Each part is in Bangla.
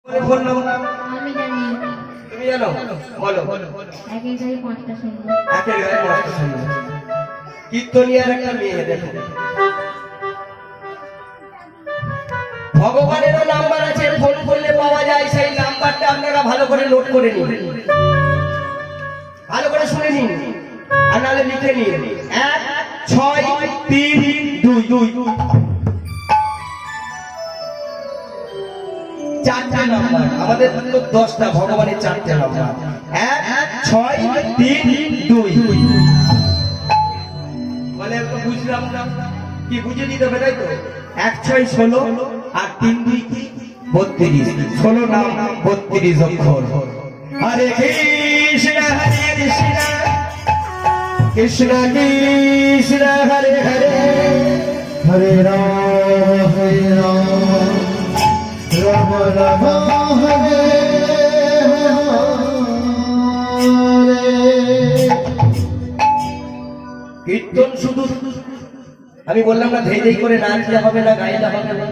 ফোন নাম আমি জানি। তুমি জানো? বলো। একের গায়ে 5টা শূন্য। একের গায়ে 5টা শূন্য। কীর্তনিয়ার একটা মেয়ে দেখো, ভগবানেরও নাম্বার আছে, ফোন করলে পাওয়া যায়। সেই নাম্বারটা আপনারা ভালো করে নোট করে নিন, ভালো করে শুনে নিন, আর নাহলে লিখে নিন 16322। চারটে নাম্বার, আমাদের তো 10টা, ভগবানের 4টে নাম্বার। 16322 বলে তো বুঝলাম না, কি বুঝে দিতে হবে তাই তো? 16 আর 32 32, 16 নাম 32 অক্ষর। হরে কৃষ্ণ হরে কৃষ্ণ কৃষ্ণ কৃষ্ণ হরে হরে, হরে রাম রাম রাম হরে হরে। কীর্তন শুধু আমি বললাম না ধেই ধেই করে নাচতে হবে না, গাইতে হবে না।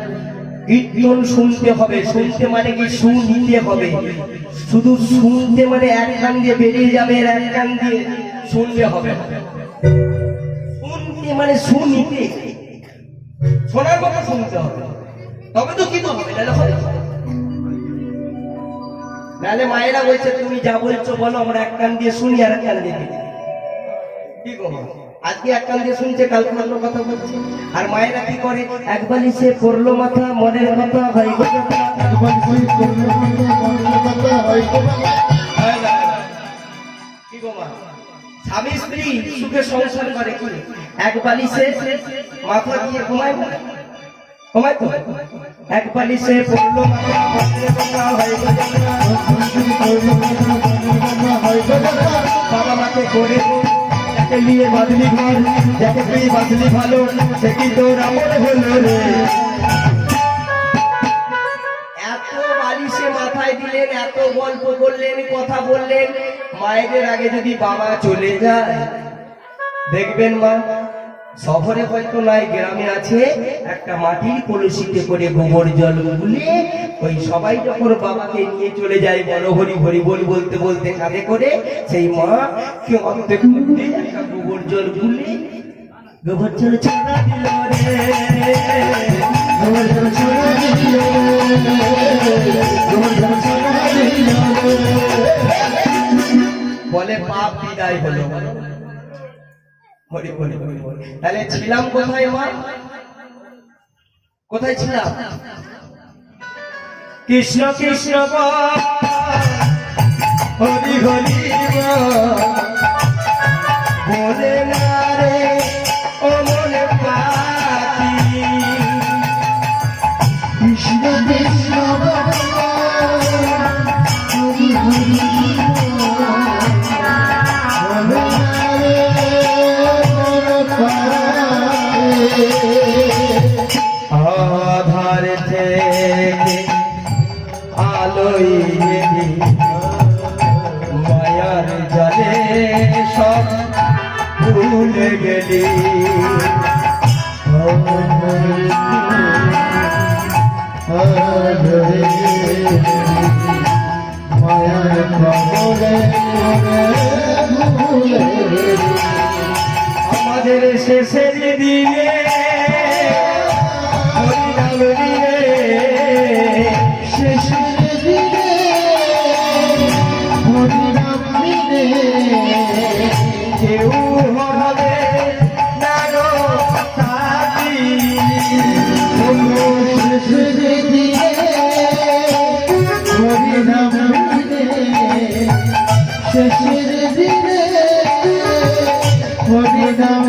কীর্তন শুনতে হবে। শুনতে মানে কি? শুনতে হবে। শুধু শুনতে মানে এক কান দিয়ে বেরিয়ে যাবে, আর এক কান দিয়ে শুনতে হবে। শুনতে মানে শুনতে, শোনার মতো শুনতে হবে, তবে তো কি হবে। নাহলে মায়েরা বলছে তুমি যা বলছো বলো, আমরা এক কান দিয়ে শুনি আর এক কান দিয়ে কি করবো। আজকে এক কান দিয়ে শুনছে, কালকে অন্য কথা বলছে। আর মায়েরা কি করে? একবারই সে পড়লো মাথা, মনের কথা হয় কি গো মা? স্বামী স্ত্রী সুখে সংসার করে কি? একবারই সে মাথা দিয়ে ঘুমায় ঘুমায় তো, একবারই সে পড়লো মাথা, মনের কথা হয় বাবা মাকে করে যাকে নিয়ে বাদলি ঘর, যাকে তুই বাদলি ভালো, সে কি তোর আমল হলো রে। এত বালিশে মাথায় দিলেন, এত গল্প করলেন, কথা বললেন। মায়েদের আগে যদি বাবা চলে যায়, দেখবেন মা শহরে হয়তো নাই, গ্রামে আছে, একটা মাটির কলসিতে করে গোবর জল গুলে ওই সবাই যখন বাবাকে নিয়ে চলে যায়, বড় হরি হরি বল বলতে বলতে কাঁধে করে, সেই মা কে অর্ধেক করতে একটা গোবর জল গুলে, গোবর জল ছড়া দিল রে, গোবর জল ছড়া দিল রে, গোবর জল ছড়া দিল রে, বলে পাপ বিদায় হলো। হরি হরি হরি হরি। তাহলে ছিলাম কোথায় মা? কোথায় ছিলাম? কৃষ্ণ কৃষ্ণ হরি হরি বলে না রে ও মনে পাখি, কৃষ্ণ কৃষ্ণ হরি হরি আধার থেকে আলোয় মায়ার জালে সব ভুলে গেলি, মায়ার আমাদের শেষের দিনে কেউ হবে না গো সাথী, শেষের দিনে হরিনাম শেষের দিনে হরিনাম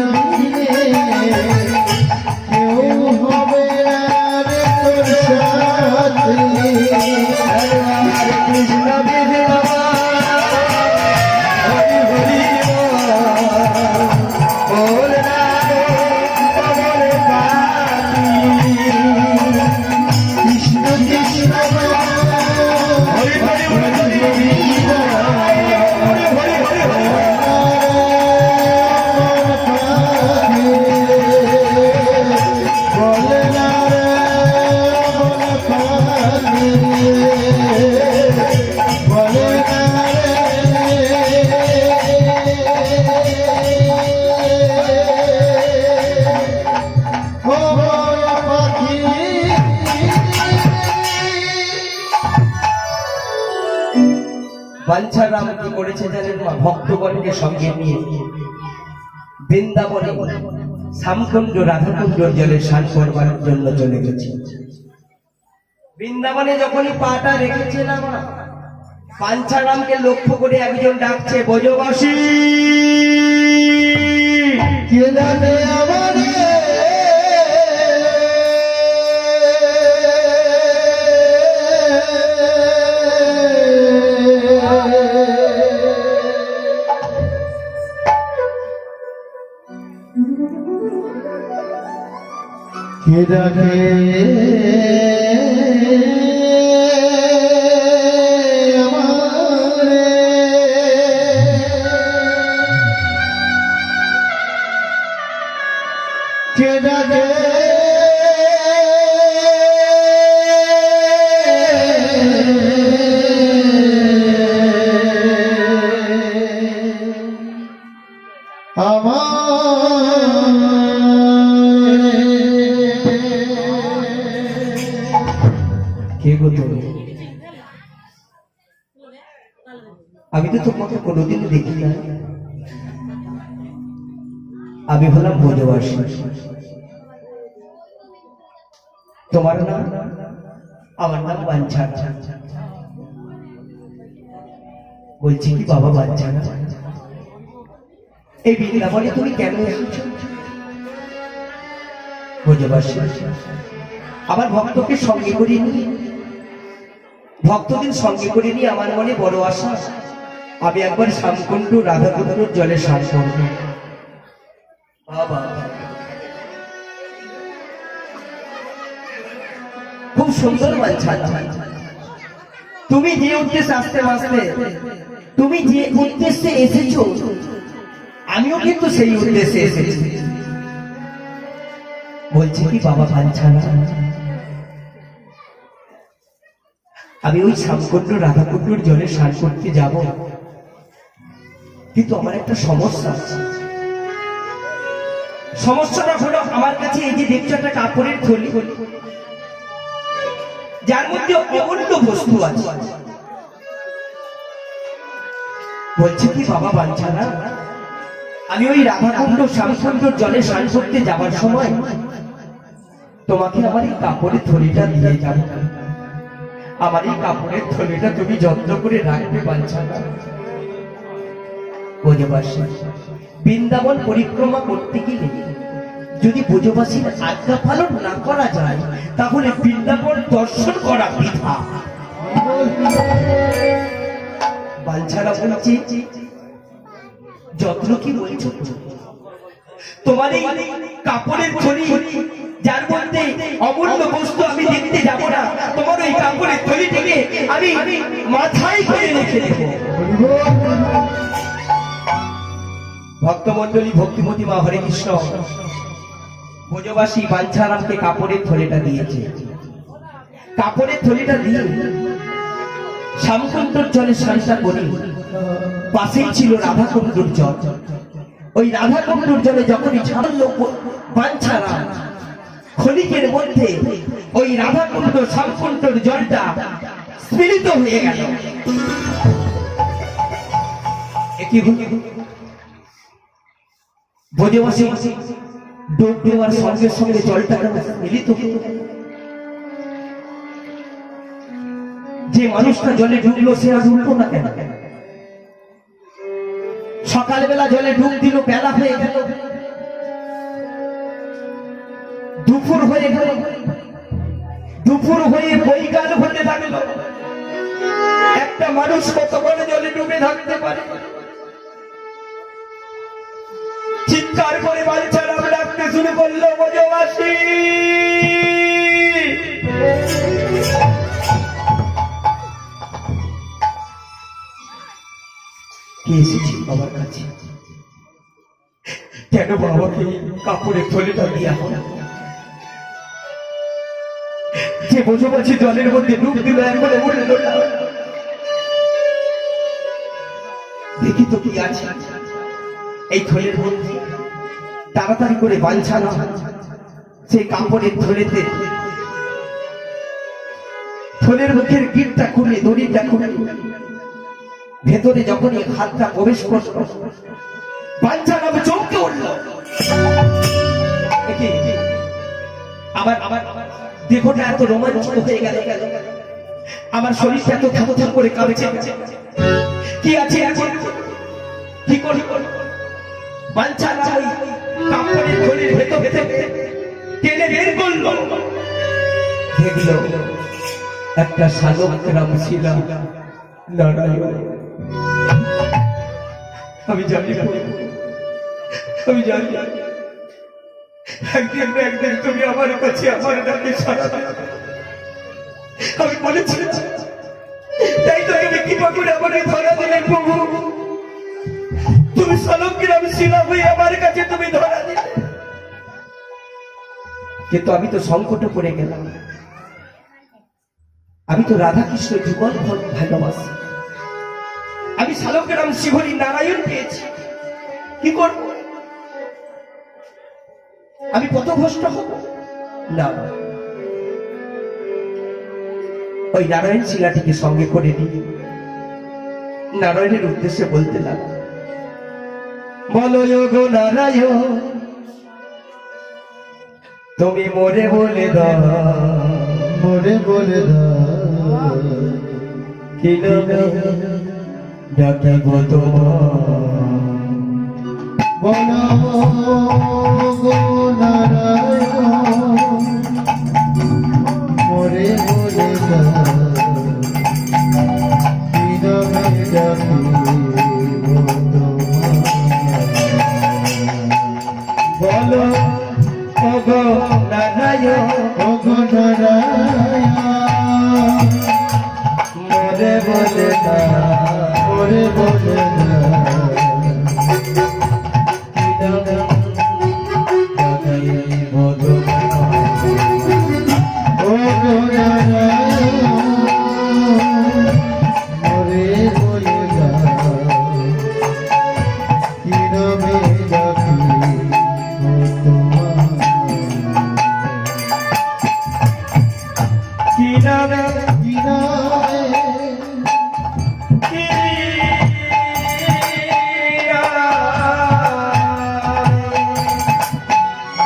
বাঞ্ছারাম কি করেছে জানেন মা? ভক্তগণকে সঙ্গে নিয়ে বৃন্দাবনে শ্যামকুণ্ড রাধাকুণ্ডর জলে স্নান করবার জন্য চলে গেছে। বৃন্দাবনে যখনই পাটা রেখেছে না মা, বাঞ্ছারামকে লক্ষ্য করে একজন ডাকছে, ব্রজবাসী কে জানে আমারে কে ডাকে আমারে কে ডাকে কে গো তুমি? আমি তো তোমাকে কোনোদিন দেখি না। আমি হলাম ব্রজবাসী। তোমার নাম? আমার নাম বাঞ্ছারা। বলছি কি বাবা বাঞ্ছারা, এই বৃন্দাবনে তুমি কেন এসেছো? ব্রজবাসী আমার ভক্তকে সঙ্গে করে নিয়ে, ভক্তদের সঙ্গে করে নিয়ে আমার মনে বড় আশা, আমি একবার শ্যামকুণ্ড রাধাকুণ্ডর জলে স্নান করব। বাবা খুব সুন্দর বাঞ্ছারা, তুমি যে উদ্দেশ্যে আসতে আসতে, তুমি যে উদ্দেশ্যে এসেছো, আমিও কিন্তু সেই উদ্দেশ্যে এসেছি। বলছি কি বাবা বাঞ্ছারা, আমি ওই শ্যামকুণ্ড রাধাকুণ্ডর জলে স্নান করতে যাব, কিন্তু আমার একটা সমস্যা আছে। সমস্যাটা হলো আমার কাছে এই যে দেখছো একটা কাপড়ের থলি, যার মধ্যে অমূল্য বস্তু আছে। বলছি কি বাবা বাঞ্ছারা, আমি ওই রাধাকুণ্ড শ্যামকুণ্ডর জলে স্নান করতে যাবার সময় তোমাকে আমার এই কাপড়ের থলিটা দিয়ে যাব। আমার এই কাপড়ের থলিটা তুমি যত্ন করে রাখবে বাঞ্ছারা। ব্রজবাসী বৃন্দাবন পরিক্রমা করতে গেলে যদি ব্রজবাসীর আজ্ঞা পালন না করা যায়, তাহলে বৃন্দাবন দর্শন করা বৃথা। বাঞ্ছারা বলছি, যত্ন কি বলছো? তোমার এই কাপড়ের থলি, যার মধ্যে অমূল্য বস্তু আমি দেখতে যাব না, তোমার ওই কাপড়ের থলিটিকে আমি মাথায় করে রেখে দেব। ভক্তমন্ডলী, ভক্তিমতী মা হরে কৃষ্ণ, ব্রজবাসী বাঞ্ছারামকে কাপড়ের থলিটা দিয়েছে। কাপড়ের থলিটা দিয়ে শ্যামকুণ্ডর জলে স্নানটা করি। পাশেই ছিল রাধাকুণ্ডর জল। ওই রাধাকুণ্ডর জলে যখনই ছাড়ল বাঞ্ছারাম, ক্ষণিকের মধ্যে ওই রাধাকুণ্ড শ্যামকুণ্ডর জলটা স্ফীত হয়ে গেল। ব্রজবাসী ডুব দেওয়ার সঙ্গে সঙ্গে জলটা মিলিত হল। যে মানুষটা জলে ডুবলো সে আর উঠলো না কেন? সকালবেলা জলে ডুব দিল, বেলা হয়ে গেল, দুপুর হয়ে গেল, দুপুর হয়ে বৈকাল হতে থাকলো। একটা মানুষ কত বড় জলে ডুবে থাকতে পারে? চিৎকার করে বাঞ্ছারাম ডাকতে শুরু করলো, ব্রজবাসী কে এসেছি বাবার কাছে? কেন বাবাকে কাপড়ের থলিটা দিয়া হল? যে ব্রজবাসী জলের মধ্যে ডুব দিল, এখনো উঠল না। দেখি তো কি আছে এই থলের মধ্যে। তাড়াতাড়ি করে বাঞ্ছারাম সেই কাপড়ের থলেতে থলের মুখের গিটটা খুলে, দড়িটা খুলে ভেতরে যখনই হাতটা প্রবেশ করল, বাঞ্ছা নামে চমকে উঠল। আমার দেহটা এত রোমাঞ্চিত হয়ে গেল, আমার শরীরটা এত থরথর করে কাঁপছে। কি আছে এখন, কি করি? বাঞ্ছা নাম ওই কাপড়ের থলির ভেতর টেনে বের করলো, দেখলো একটা শালক রাম ছিল নারায়ণ। আমি জানি একদিন না একদিন তুমি আমার কাছে আমার ডাকে সাড়া দেবে। আমি বলেছি, তাই তো তুমি কৃপা করে আমাকে ধরা দিলে প্রভু। তুমি শালগ্রাম শিলা হয়ে আমার কাছে তুমি ধরা দিলে, কিন্তু আমি তো সংকটে পড়ে গেলাম। আমি তো রাধা কৃষ্ণ যুগল ভালোবাসি। আমি শালগ্রাম শিহরি নারায়ণ পেয়েছি, কি করব? আমি পথভ্রষ্ট হব না। ওই নারায়ণ শিলাটিকে সঙ্গে করে নিয়ে নারায়ণের উদ্দেশ্যে বলতে লাগল, বলো গো নারায়ণ, তুমি মোরে বলে দাও, মোরে বলে দাও, কি নামে ডাকিব তোমার? বলো গো নারায়ণ, মোরে বলে দাও, কি নামে ডাকিব তোমার? বলো ওগো নারায়ণ, ওগো নারায়ণ, মোরে বলে দাও, মোরে বলে দাও, কি নামে ডাকিব তোমার? ওগো নারায়ণ, মোরে বলে দাও, কি নামে ডাকিব তোমার? কি নামে কি নামে কি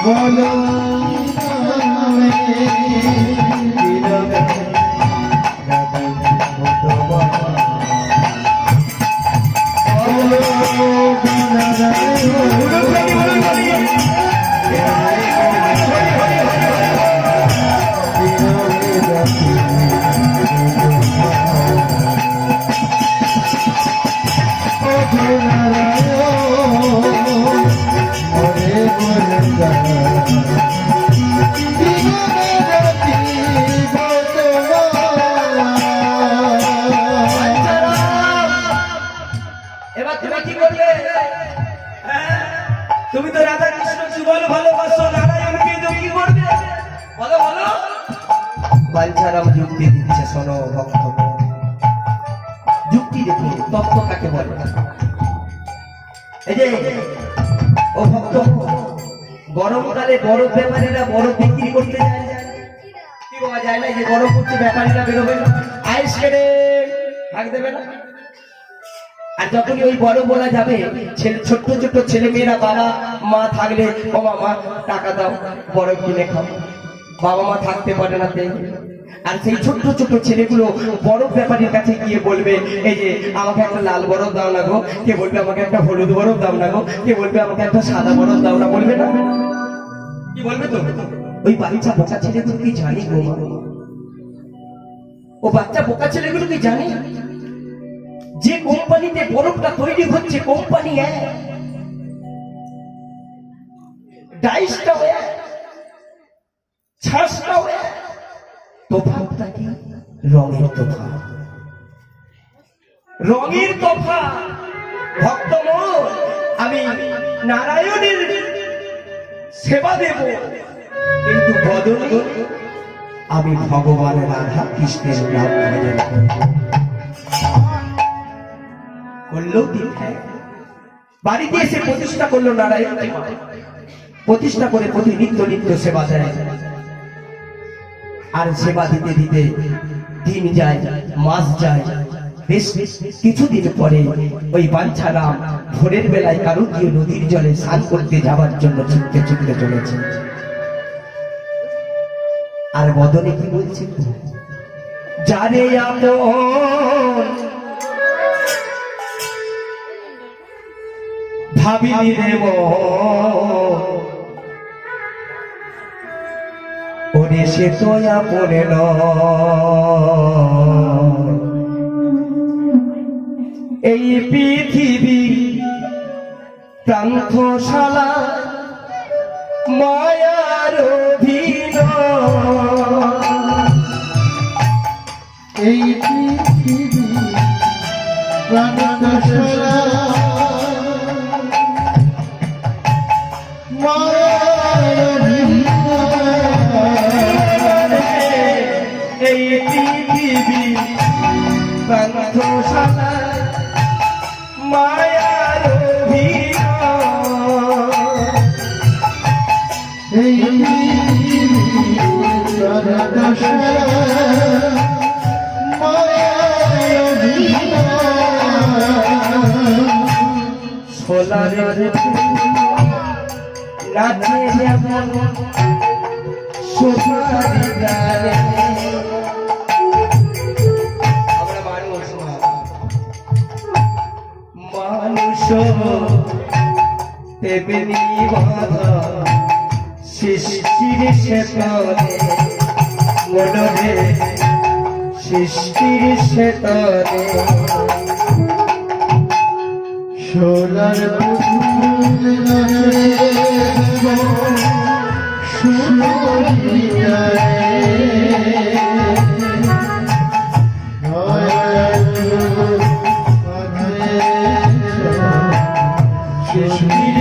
বলো নামে, কি নামে ডাকিব তোমার? বলো নারায়ণ, এবার তুমি কি করবে? হ্যাঁ? তুমি তো রাধা কৃষ্ণ যুগল ভালোবাসো, নারায়ণকে তো কি করবে? বলো বলো। বাঞ্ছারাম যুক্তি দিচ্ছে, শোনো ভক্ত, যুক্তি দেখো তত্ত্ব কাকে বলে। এই যে ও ভক্ত, গরমকালে বরফ ব্যাপারীরা বরফ বিক্রি করতে যায়, কি বলা যায় না? এই যে গরম করছে, ব্যাপারীরা বেরোবে, আইস কেটে ভাগ দেবে না? আর যখনই ওই বড় বলা যাবে, ছোট্ট ছোট্ট ছেলে মেয়েরা বাবা মা থাকলে, বাবা মা টাকা দাও বরফ কিনে খাও, বাবা মা থাকতে পারে না তাই। আর সেই ছোট্ট ছোট্ট ছেলেগুলো বরফ ব্যাপারীর কাছে গিয়ে বলবে, এই যে আমাকে একটা লাল বরফ দাও না গো, কে বলবে আমাকে একটা হলুদ বরফ দাও না গো, কে বলবে আমাকে একটা সাদা বরফ দাও না, বলবে না? কি বলবে তো? ওই বাচ্চা বোকা ছেলেগুলো কি জানি গো মা, ও বাচ্চা বোকা ছেলেগুলো কি জানি যে কোম্পানিতে বরফটা তৈরি হচ্ছে, কোম্পানি ডাইসটা ছাঁচটা তফাৎটা কি? রঙের তফাৎ, রঙের তফাৎ। ভক্তমন, আমি নারায়ণের সেবা দেব, কিন্তু বদলে আমি ভগবান রাধা কৃষ্ণের নাম ভজন করব। করলেও দিন বাড়িতে এসে প্রতিষ্ঠা করলো নারায়ণ, প্রতিষ্ঠা করে প্রতি নিত্য নিত্য সেবা দেয়। আর সেবা দিতে দিতে দিন যায়, মাস যায়, বেশ কিছুদিন পরে ওই বাঞ্ছারা ভোরের বেলায় কারুকীয় নদীর জলে স্নান করতে যাওয়ার জন্য ছুটতে ছুটতে চলেছে। আর বদনে কি বলছে, জানে আপন ভাবিনি রে ওরে সে তো আপনে নয়, এই পৃথিবী প্রান্তশালা মায়ার অভিনয়, এই পৃথিবী প্রাণশালা মায়ার এই পৃথিবী প্রান্তশালা মায়ার অভিনয়, এই পৃথিবী প্রাণশালা সোলারের নাচে যেমন সোনারি গানে, আমরা মানুষ তেমনি বাধা সৃষ্টির সেতনে মনরে, সৃষ্টির সেতনে সোলার পুতুল নাচে সোনারি গানে, সৃষ্টির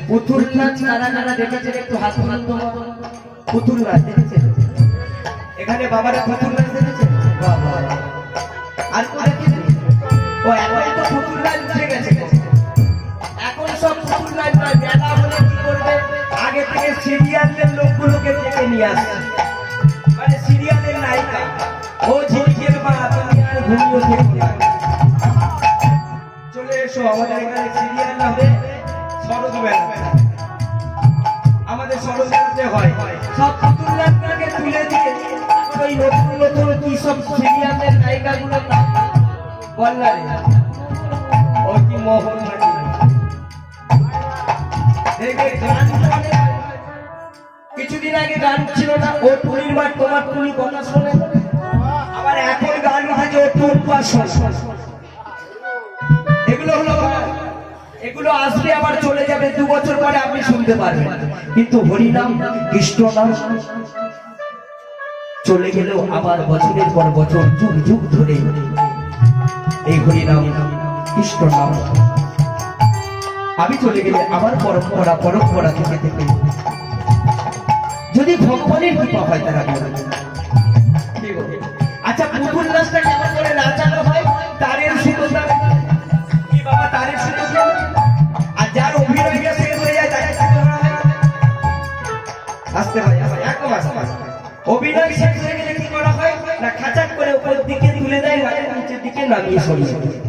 পুতুল নাচ কারা কারা দেখেছেন একটু হাত হাত পুতুল নাচ দেখেছেন? এখানে বাবারা পুতুল নাচ দেখেছেন? আর কেউ দেখেছেন? ও এখন তো পুতুল নাচ উঠে গেছে, এখন সব পুতুল নাচ নয়, মেলা হলে কি করবে, আগে থেকে সিরিয়ালের লোকগুলোকে ডেকে নিয়ে আসছে, মানে সিরিয়ালের নায়িকা, ও ঝিলিকের মা তুমি আর ঘুমিয়ে থেকে চলে এসো, আমাদের এখানে সিরিয়াল হবে শরৎ মেলা, আমাদের শরৎ মেলাতে হয়, সব পুতুল নাচগুলোকে তুলে দিয়ে ওই নতুন নতুন কি সব সিরিয়ালের নায়িকাগুলোর নাম বললা রে, ও কি মোহন মাটি দেখবে গান শুনে, কিছুদিন আগে গান ছিল না ও টুনির মাঠ তোমার টুনি কথা শোনে, আবার এখন গান উঠেছে ও টুন পাশন, এগুলো হলো গান, এগুলো আসলে আবার চলে যাবে, 2 বছর পরে আপনি শুনতে পারবেন, কিন্তু হরিনাম কৃষ্ণ নাম চলে গেলেও আবার বছরের পর বছর যুগ যুগ ধরে এই হরিনাম কৃষ্ণ নাম আমি চলে গেলে আমার পরম্পরা থেকে থেকে যদি ভগবানের কৃপা হয় তারা বলবে। আচ্ছা পুতুল নাচটা কেমন করে নাচানো হয়, তারের সুতোটা কি বাবা, তারের সুতোটা, আর যার অভিনয়টা শেষ হয়ে যায় তাকে কি করা হয়, আসতে হয় একদম আসতে, অভিনয় শেষ হয়ে গেলে কি করা হয় না, খাঁচাক করে উপর দিকে তুলে দেয়, নিচের দিকে নামিয়ে সরিয়ে দেয়,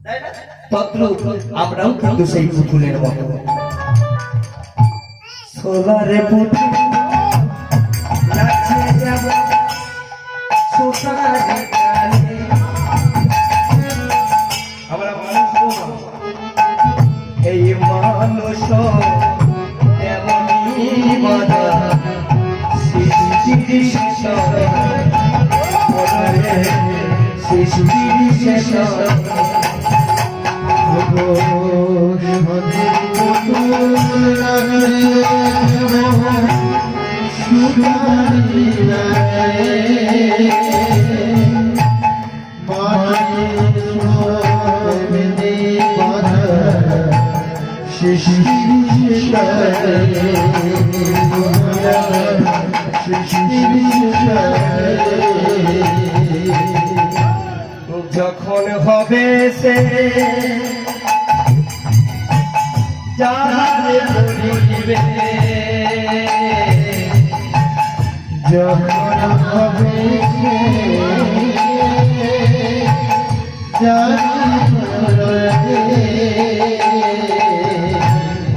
তাই না? তদ্রূপ আমরাও কিন্তু সেই পুতুলের মতো, সোলারে পুতুল নাচে যেমন সোনারি গানে, আমরা মানুষ এই মানুষ এমনই বাধা সৃষ্টির শেষে, সৃষ্টির শেষে যখন হবে সে যাহার পড়িবে যখন হবে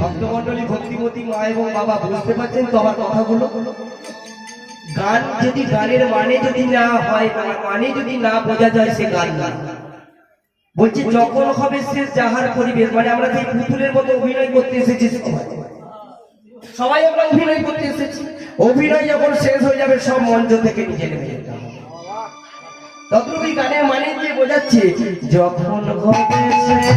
ভক্তমন্ডলী, ভক্তিমতী মা এবং বাবা বুঝতে পারছেন তো আমার কথাগুলো? গান যদি গানের মানে যদি না হয়, মানে যদি না বোঝা যায়, সে গান না। বলছি যখন হবে শেষ যাহার পরিবেশ, মানে আমরা যে পুতুলের মতো অভিনয় করতে এসেছি, সবাই আমরা অভিনয় করতে এসেছি, অভিনয় যখন শেষ হয়ে যাবে সব মঞ্চ থেকে নিচে নেমে যেতে হবে। ততটুকুই গানের মানে দিয়ে বোঝাচ্ছে যখন হবে শেষ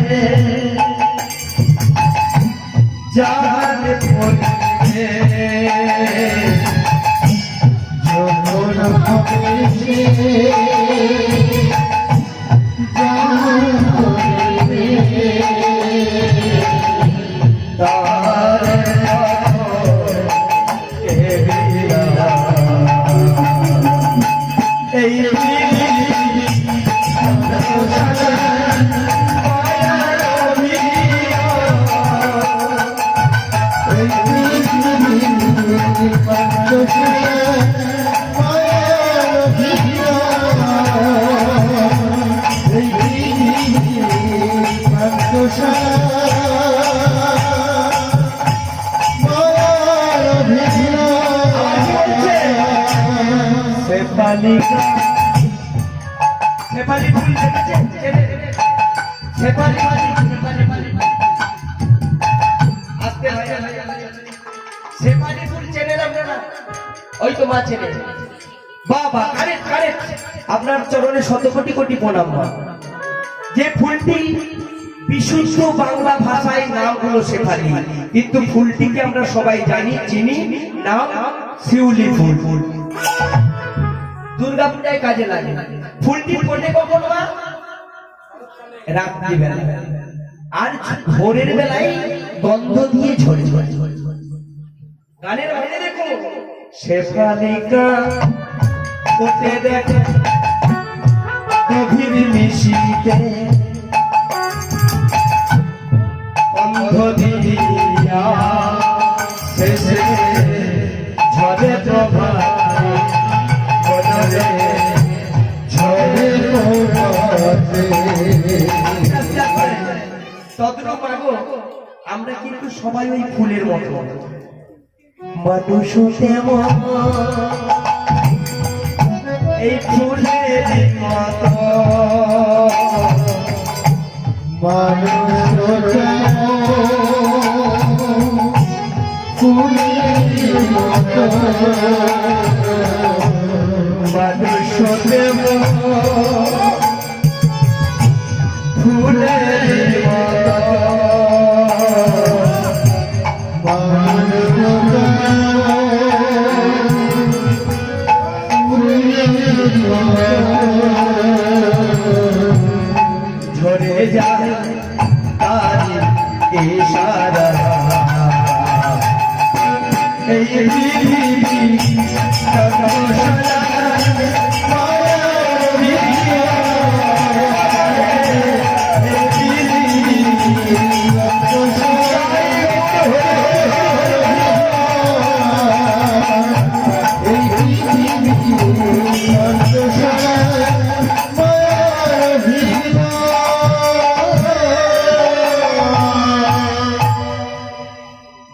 যাহার পরিবেশ, যখন হবে তার এই শেফালি ফুল দেখেছেন? শেফালি আস্তে শেফালি ফুল চেনেন আপনারা? ওই তো মা চেনে। বাবা কারেক্ট কারেক্ট, আপনার চরণে শত কোটি কোটি প্রণাম মা। যে ফুলটি বিশুদ্ধ বাংলা ভাষায় নাম হলো শেফালি, কিন্তু ফুলটিকে আমরা সবাই জানি চিনি নাম শিউলি ফুল। দুর্গা পূজায় কাজে লাগে। ফুলটি ফোটে কখন মা? রাত্রিবেলা, আর ভোরের বেলায় গন্ধ দিয়ে ঝরে ঝরে। গানের মানে দেখো, শেফালিকা ফোটে দেখ গভীর মিশিতে, গন্ধ দিয়া শেষে ঝরে প্রভাত আমরা কিন্তু সবাই ওই ফুলের মতো মানুষ, এই ফুলের মতো মানুষ ফুলের মতো মানুষ ফুলের ঝরে যায় তারি ইশারা, এই পৃথিবী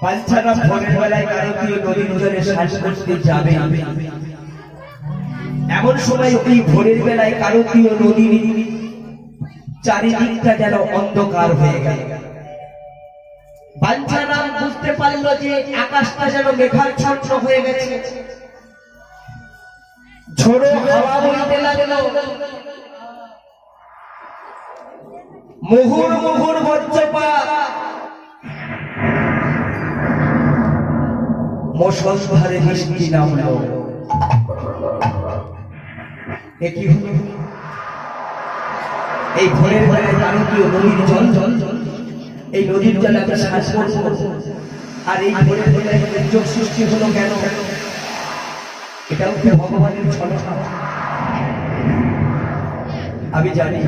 বাচ্চারা ভোরের বেলায় কারকীয় নদীর জলে শ্বাস করতে যাবে, এমন সময় ওই ভোরের বেলায় কারকীয় নদীর চারিদিকটা যেন অন্ধকার হয়ে গেল। বাঞ্ছারাম বুঝতে পারলো যে আকাশটা যেন মেঘাচ্ছন্ন হয়ে গেছে, ঝোড়ো হাওয়া বইতে লাগলো, মুহুর মুহুর বজ্রপাত, মুষলধারে বৃষ্টি নামলো। কি হলো? এই ভোরের বেলায় কারকীয় নদীর জল, এই নদীর জলে আমরা শ্বাস করবো, আর এই ভোরের বেলায় দুর্যোগ সৃষ্টি হলো কেন? এটাও কি ভগবানের ছলনা? আমি জানি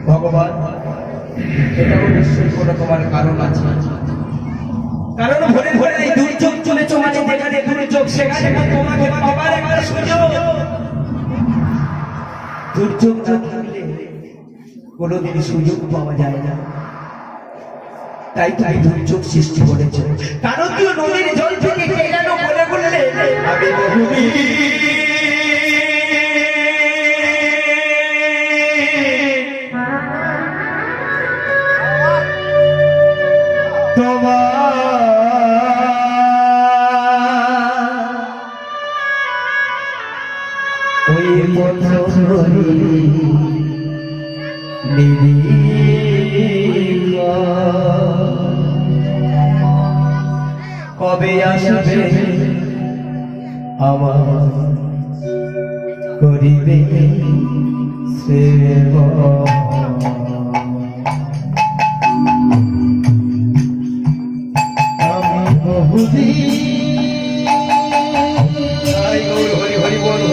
ভগবান, এটাও নিশ্চয়ই কোনো তোমার কারণ আছে। কারণ ভরে ভরে এই দুর্যোগ চলেছো, মানে যেখানে দুর্যোগ সেখানে তোমাকে পাবার একটা সুযোগ। দুর্যোগ না থাকলে কোনোদিন সুযোগ পাওয়া যায় না, তাই তাই দুর্যোগ সৃষ্টি করেছে। কারণ তুই নদীর জল থেকে কে যেন বলে বললে আমি ওই কবে আসবে আমার করিবে সেবা। আমি বহুদিন হরি হরি বল, হরি বল।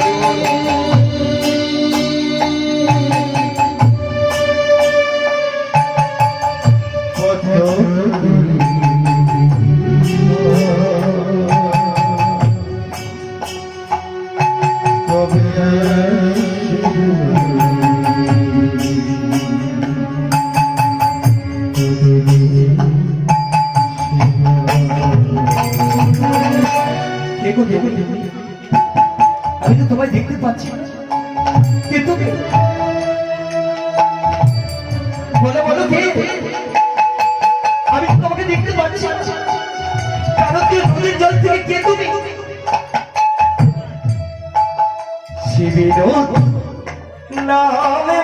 আমি তো তোমায় দেখতে পাচ্ছি না, কিন্তু বলো বলো কে? আমি তো তোমাকে দেখতে পাচ্ছি না, কারণ তুই নদীর জল থেকে কে তুমি? শিবির নামে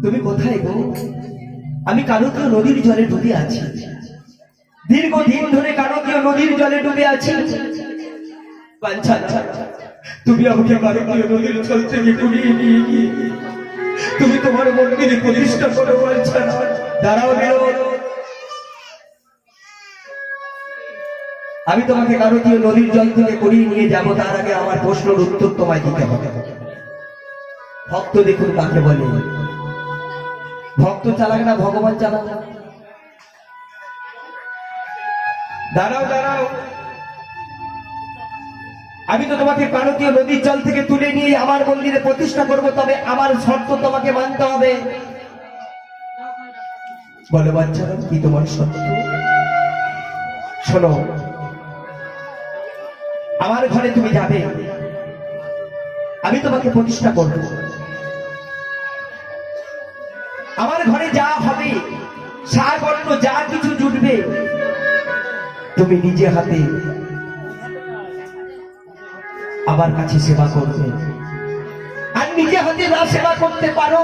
তুমি কোথায় গো? আমি কানকীয় নদীর জলে ডুবে আছি, দীর্ঘদিন ধরে কানকীয় নদীর জলে ডুবে আছি। বাঞ্ছা, তুমি আমাকে কানকীয় নদীর জল থেকে কুড়িয়ে নিয়ে গিয়ে তুমি তোমার মন্দিরে প্রতিষ্ঠা করো। বাঞ্ছা, দাঁড়াও বেরো। আমি তোমাকে কানকীয় নদীর জল থেকে কুড়িয়ে নিয়ে যাবো, তার আগে আমার প্রশ্নের উত্তর তোমায় দিতে হবে। ভক্ত দেখুন কাকে বলে, ভক্ত চালাক না ভগবান চালাক? দাঁড়াও দাঁড়াও, আমি তো তোমাকে ভারতীয় নদীর জল থেকে তুলে নিয়ে আমার মন্দিরে প্রতিষ্ঠা করব, তবে আমার শর্ত তোমাকে মানতে হবে। বলো বাচ্চারা, কি তোমার শর্ত? শোনো, আমার ঘরে তুমি যাবে, আমি তোমাকে প্রতিষ্ঠা করব। আমার ঘরে যা হবে, সাগর্ণ যা কিছু জুটবে, তুমি নিজে হাতে আমার কাছে সেবা করবে। আর নিজে হাতে না সেবা করতে পারো,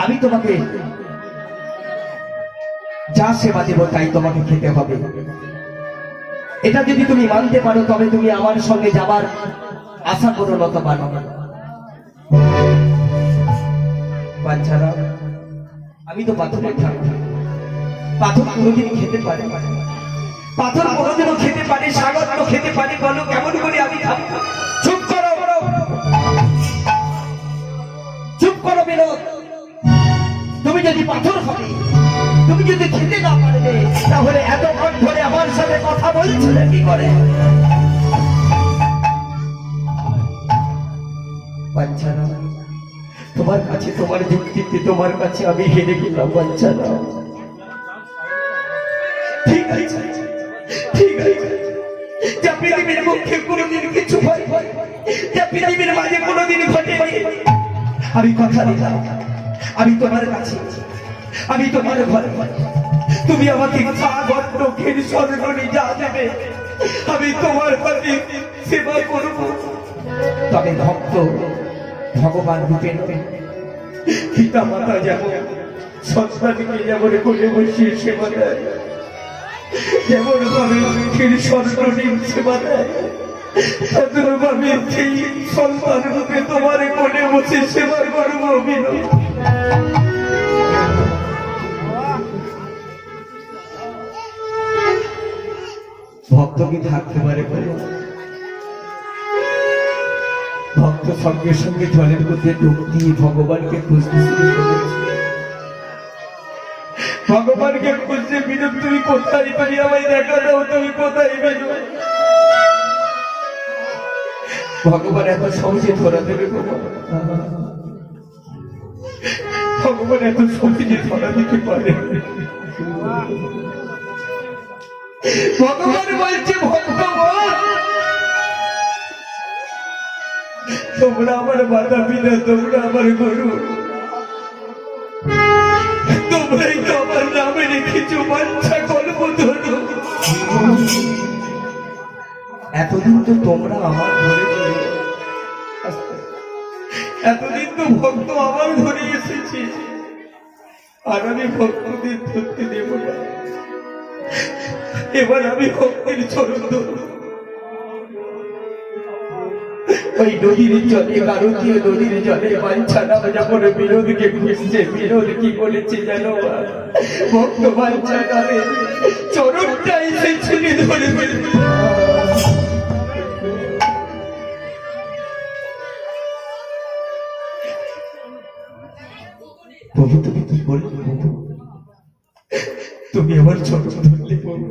আমি তোমাকে যা সেবা দেব তাই তোমাকে খেতে হবে। এটা যদি তুমি মানতে পারো, তবে তুমি আমার সঙ্গে যাবার আশা করো, নতবা না। বাচ্চারা, আমি তো পাথরে থাকতাম, পাথর কোনোদিন খেতে পারে, পাথর কোনোদিনও খেতে পারে, সাগর তো খেতে পারে। বলো কেমন করে আমি খাবো? চুপ করো, চুপ করো বিনোদ। তুমি যদি পাথর হবে, তুমি যদি খেতে না পারবে, তাহলে এতক্ষণ ধরে আমার সাথে কথা বলছিলে কি করে? বাচ্চারা, তোমার কাছে, তোমার যুক্তিতে তোমার কাছে আমি হেরে গেলাম। বাচ্চারা, ঠিক আছে, ঠিক আছে, যা পৃথিবীর মুখে কোনোদিন কিছু হয়, যা পৃথিবীর মাঝে কোনোদিন ঘটেনি, আমি কথা দিলাম, আমি তোমার কাছে, আমি তোমার ঘরে, তুমি আমাকে সাগর খের স্বর্ণনি যা দেবে, আমি তোমার হাতে সেবা করব। তবে ভক্ত ভগবান রূপে নয়, পিতা মাতা যেমন সন্তানকে যেমন কোলে বসিয়ে সেবা দেয়, যেমন ভাবে লক্ষ্মীর স্বর্ণনীর সেবা দেয়, তদ্রূপভাবে সেই সন্তান রূপে তোমার কোলে বসে সেবা করবো। বিনোদ, ভক্ত কি থাকতে পারে? ভক্ত সঙ্গে সঙ্গে জলের মধ্যে ডুব দিয়ে ভগবানকে খুঁজতে শুরু করেছে। ভগবানকে খুঁজছে, বিনোদ তুমি কোথায় পারি, আমায় দেখা দাও, তুমি কোথায় পেল? ভগবান এত সহজে ধরা দেবে? ভগবান এত সহজে ধরা দিতে পারে? ভগবান বলছে, ভক্তগণ, তোমরা আমার মাতা পিতা, তোমরা আমার গুরু, তোমরাই তো আমার নামে রেখেছ বাঞ্ছা কল্পতরু। এতদিন তো তোমরা আমার ধরে চলে, এতদিন তো ভক্ত আমার ধরে এসেছে, আর আমি ভক্তদের ধরতে দেব না। এবার আমি ভক্তের চরণ ধরব। ওই নদীর জলে, ভারতীয় নদীর জলে বাঞ্ছারা যখন বিনোদকে খুঁজছে, বিনোদ কি বলেছে জানো? ভক্ত বাঞ্ছারে চরণটা এসে ছুঁয়ে ধরবে। প্রভু, তুমি কি বলবে? প্রভু, তুমি আমার চরণ ধরলে প্রভু।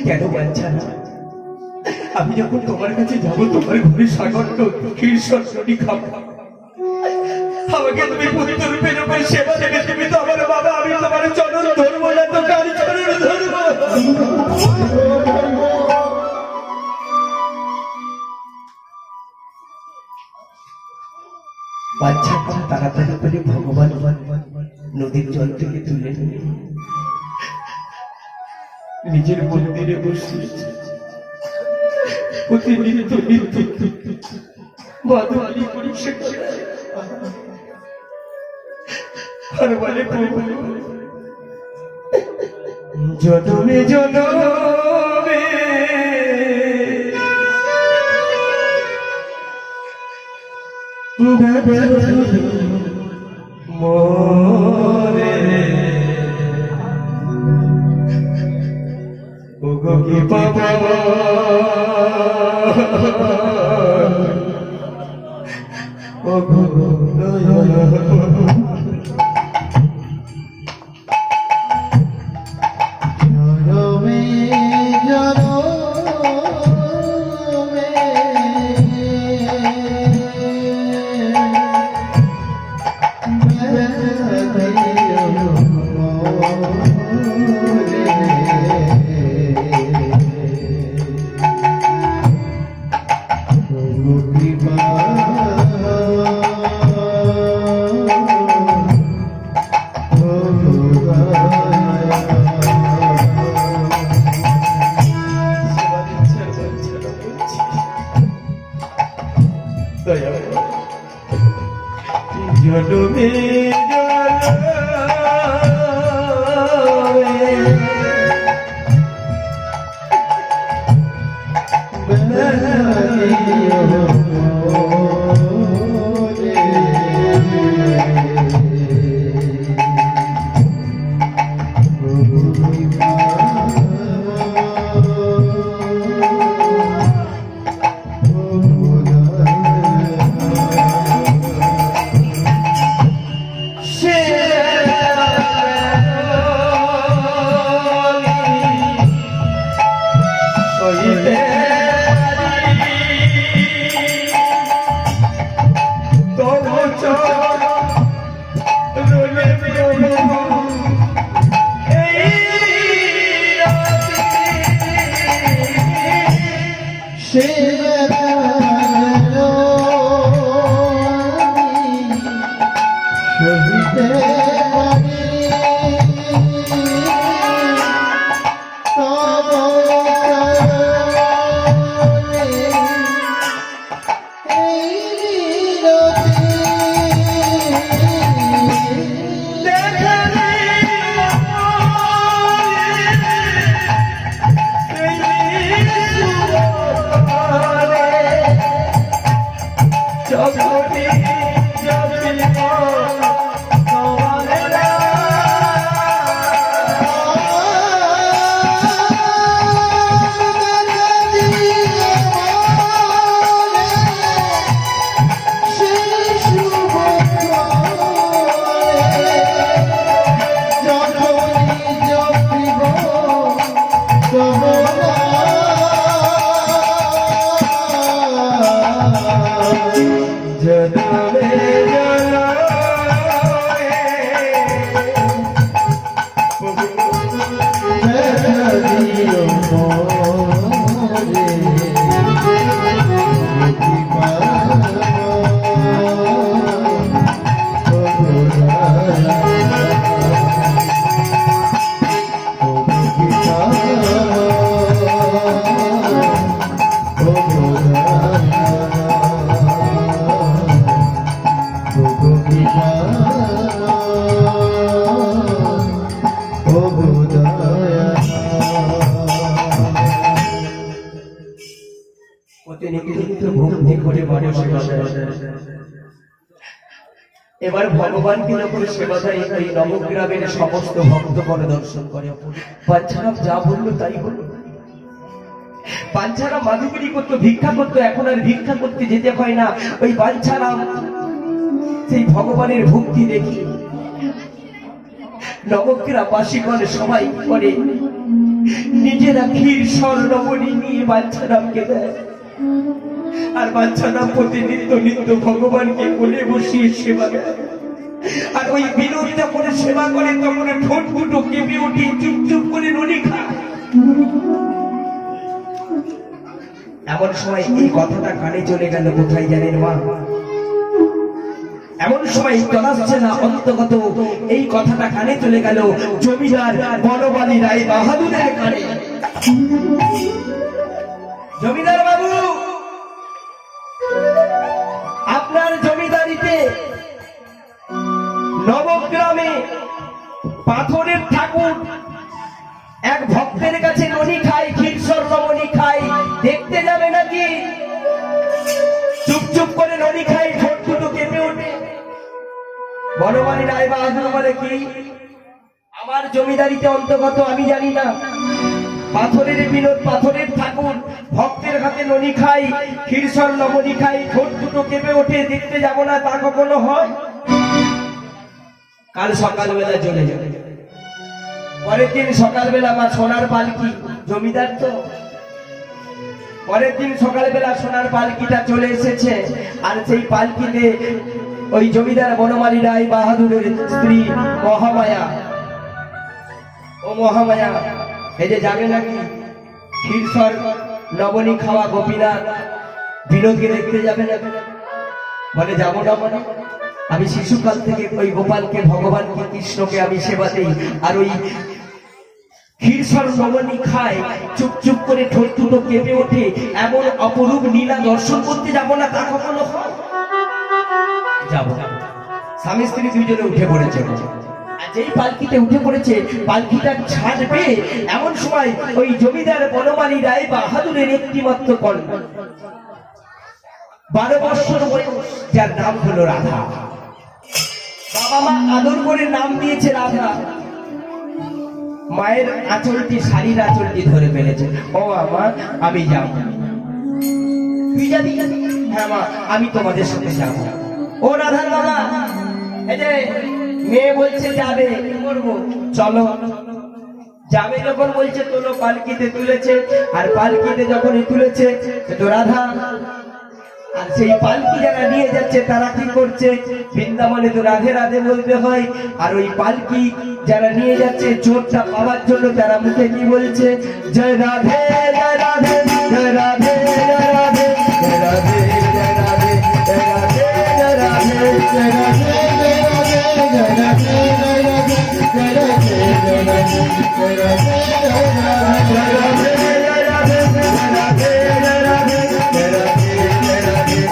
কেন বাঞ্ছারা? আমি যখন তোমার কাছে যাবো, তোমার ঘরে সাগর ক্ষীর স্বর্ণনি খাবো, আমাকে তুমি পুত্র রূপে যখন সেবা দেবে, তুমি তো আমার বাবা, আমি তোমার চরণ ধরবো না তো কার চরণ ধরবো? বাচ্চা কম তাড়াতাড়ি করে ভগবান নদীর জল থেকে তুলে নিয়ে নিজের মন্দিরে বসিয়েছে। জনমে জনমে মোরে ওগো কি পাবো ওগো জনমে জনমে জনমে এবার ভগবানকে যখন সেবা দেয় এই নবগ্রামের সমস্ত ভক্তগণ দর্শন করে বাচ্চারা যা বললো তাই হলো। বাচ্চারা মাধুকরী করতো, ভিক্ষা করতো, এখন আর ভিক্ষা করতে যেতে হয় না। ওই বাচ্চারা সেই ভগবানের ভক্তি দেখি নবগ্রামবাসীগণ সবাই করে নিজেরা ক্ষীর স্বর্ণমণি নিয়ে বাচ্চারামকে দেয়, আর বাচ্চারা প্রতিনিত্য নিত্য ভগবানকে কোলে বসিয়ে সেবা দেয়। আর ওই বিনোদ যখন সেবা করে তখন ঠোঁট দুটো কেঁপে উঠে চুপ চুপ করে ননি খায়। এমন সময় এই কথাটা কানে চলে গেল কোথায় জানেন মা? এমন সময় চলাচ্ছে না অন্তগত এই কথাটা কানে চলে গেল জমিদার বনমালী রায় বাহাদুরের কানে। জমিদার বাবু, আপনার জমিদারিতে নবগ্রামে পাথরের ঠাকুর এক ভক্তের কাছে ননি খাই, ক্ষীর স্বর্ণমণি খাই, দেখতে যাবে নাকি? চুপ চুপ করে ননি খাই, ঠোঁট দুটো কেঁপে ওঠে। বনমালী রায় বাহাদুর বলে, কি আমার জমিদারিতে অন্তর্গত আমি জানি না? পাথরের বিনোদ, পাথরের ঠাকুর ভক্তের হাতে ননি খাই, ক্ষীর স্বর্ণমণি খাই, ঠোঁট দুটো কেঁপে ওঠে, দেখতে যাব না তা কখনো হয়? কাল সকালবেলা চলে যাবে। পরের দিন সকালবেলা মা সোনার পালকি, জমিদার তো, পরের দিন সকালবেলা সোনার পালকিটা চলে এসেছে। আর সেই পালকিতে ওই জমিদার বনমালী রায় বাহাদুরের স্ত্রী মহামায়া। ও মহামায়া, এই যে যাবে নাকি ক্ষীরসর নবনী খাওয়া গোপীনাথ বিনোদকে দেখতে যাবে না? বলে যাবো না, মানে আমি শিশুকাল থেকে ওই গোপালকে, ভগবানকে, কৃষ্ণকে আমি সেবা দেই, আর ওই ক্ষীরসর নবনী খায়, চুপ চুপ করে ঠোঁট দুটো কেঁপে ওঠে, এমন অপরূপ লীলা দর্শন করতে যাব না তা কখনো হয়? যাবো। স্বামী স্ত্রী দুইজনে উঠে পড়েছে। আর যেই পালকিতে উঠে পড়েছে, পালকিটা ছাড়বে এমন সময় ওই জমিদার বনমালী রায় বাহাদুরের একটি মাত্র কন্যা, 12 বৎসর বয়স, যার নাম হলো রাধা। বাবা মা আদর করে নাম দিয়েছে রাধা। মায়ের আঁচলটি, শাড়ির আঁচলটি ধরে ফেলেছে। ও মা, আমি যাব। তুই যাবি? হ্যাঁ মা, আমি তোমাদের সাথে যাব। ও রাধার বাবা, এই যে মেয়ে বলছে যাবে, কি করবো? চলো। যাবে যখন বলছে তোলো, পালকিতে তুলেছে। আর পালকিতে যখনই তুলেছে তো রাধা, আর সেই পালকি যারা নিয়ে যাচ্ছে তারা কি করছে? বৃন্দাবনে তো রাধে রাধে বলতে হয়। আর ওই পালকি যারা নিয়ে যাচ্ছে চোরটা পাওয়ার জন্য তারা মুখে কি বলছে? জয় রাধে জয় রাধে জয় রাধে জয় রাধে জয় রাধে জয় রাধে জয় রাধে জয় রাধে জয় রাধে জয় রাধে জয় রাধে জয় রাধে জয় রাধে জয় রাধে জয় রাধে জয় রাধে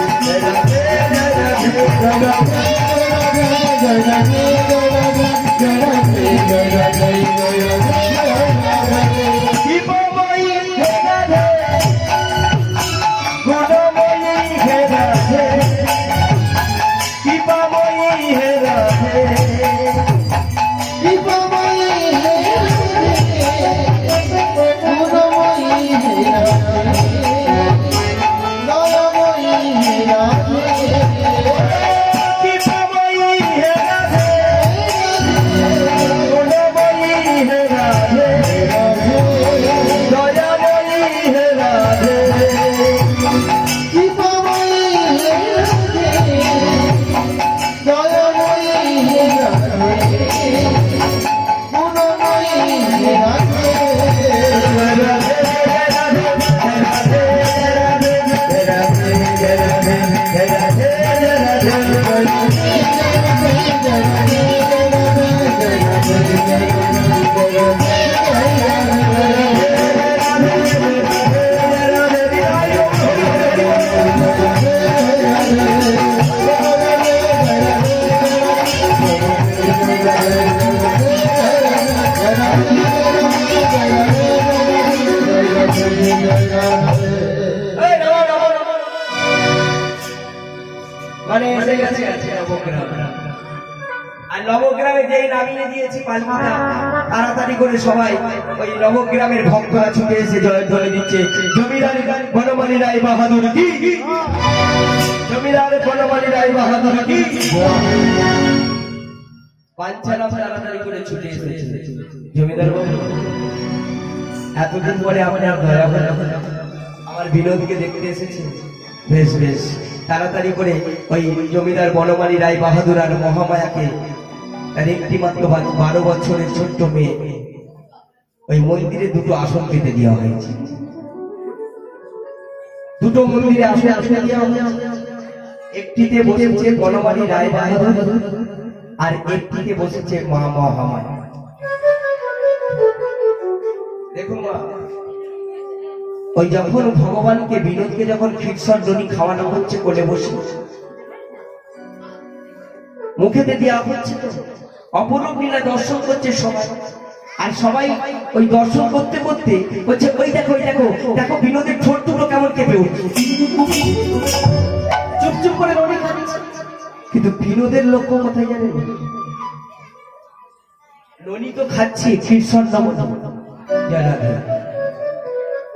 জয় রাধে জয় রাধে মানে এসে গেছে নবগ্রাম। আর নবগ্রামে যেই নামিয়ে দিয়েছি পালকিটা, তাড়াতাড়ি করে সবাই ওই নবগ্রামের ভক্তরা ছুটে এসে জয়ধ্বনি দিচ্ছে, জমিদার বনমালী রায় বাহাদুর কি, জমিদার বনমালী রায় বাহাদুর কি। পাঞ্চারাম তাড়াতাড়ি করে ছুটে এসেছে। জমিদার বাবু, এতদিন পরে আপনার দয়া হলো, আমার বিনোদকে দেখতে এসেছে। বেশ বেশ, তাড়াতাড়ি করে ওই জমিদার বনমালী রায় বাহাদুর আর মহামায়াকে, তার একটি মাত্র 12 বছরের ছোট্ট মেয়ে, ওই মন্দিরে দুটো আসন পেতে দেওয়া হয়েছে। দুটো মন্দিরে আসন দেওয়া হয়েছে। একটিতে বসেছে বনমালী রায় বাহাদুর আর একটিতে বসেছে মা মহামায়া। দেখুন মা, ওই যখন ভগবানকে, বিনোদকে যখন ক্ষীরসর্জনী খাওয়ানো হচ্ছে কোলে বসে, মুখেতে দেওয়া হচ্ছে, তো অপরূপ লীলা দর্শন করছে সবাই। আর সবাই ওই দর্শন করতে করতে বলছে, ওই দেখো ওই দেখো দেখো বিনোদের ঠোঁট দুটো কেমন কেঁপে উঠছে, চুপচুপ করে নড়ে খাচ্ছে। কিন্তু বিনোদের লক্ষ্য কোথায় জানেন? ননি তো খাচ্ছে ক্ষীরসর্জনী,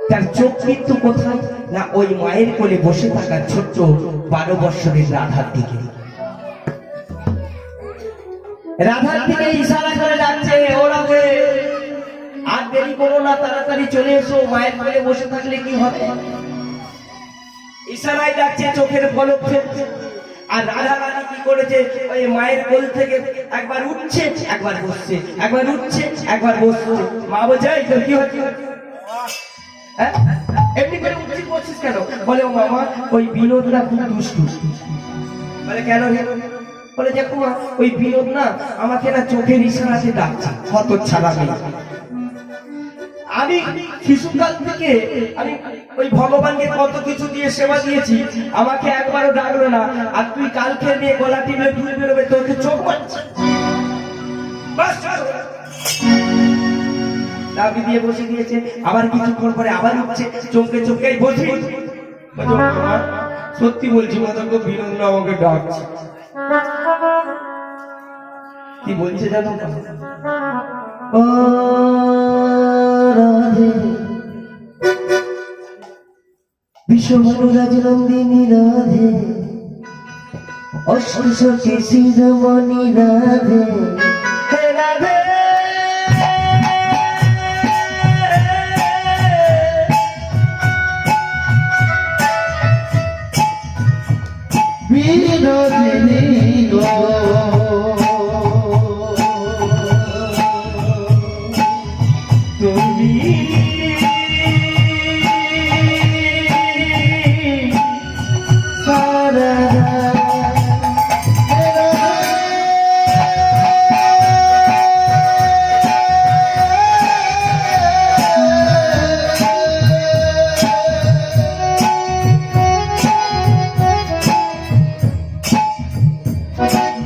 তার চোখ কিন্তু কোথায় না ওই মায়ের কোলে বসে থাকা ছোট্ট 12 বৎসরের রাধার দিকে। রাধার দিকে ইশারা করে ডাকছে, ও রাধে, আর দেরি করো না, তাড়াতাড়ি চলে এসো। মায়ের কোলে বসে থাকলে কি হবে? ইশারায় ডাকছে, চোখের পলক ফেলছে। আর রাধা রানী কি করেছে? ওই মায়ের কোল থেকে একবার উঠছে, একবার বসছে, একবার উঠছে, একবার বসছে। মা বলছে, এই তোর কি হচ্ছে? এমনি করে উঠছিস বসছিস কেন? বলে, ও মামা, ওই বিনোদরা খুব দুষ্টু। বলে, কেন? বলে, দেখো মা, ওই বিনোদ না আমাকে না চোখের ইশারাতে ডাকছে, হতচ্ছাড়া মেয়ে। আমি শিশুকাল থেকে আমি ওই ভগবানকে কত কিছু দিয়ে সেবা দিয়েছি, আমাকে একবারও ডাকলো না। আর তুই কালকে নিয়ে গলা টিপে ঘুরে বেরোবে, তোকে চোখ মারছে, বাস দাবি দিয়ে বসে দিয়েছে। আবার কিছুক্ষণ পরে আবার উঠছে, চমকে চমকে বলছি সত্যি বলছি মাতাকে বিনোদ আমাকে ডাকছে। কি বলছে জানো? ও রাধে বিশ্বমনুরাজ নন্দিনী রাধে, অষ্টসখী শিরোমণি রাধে, হে রাধে বিনোদিনী গো তুমি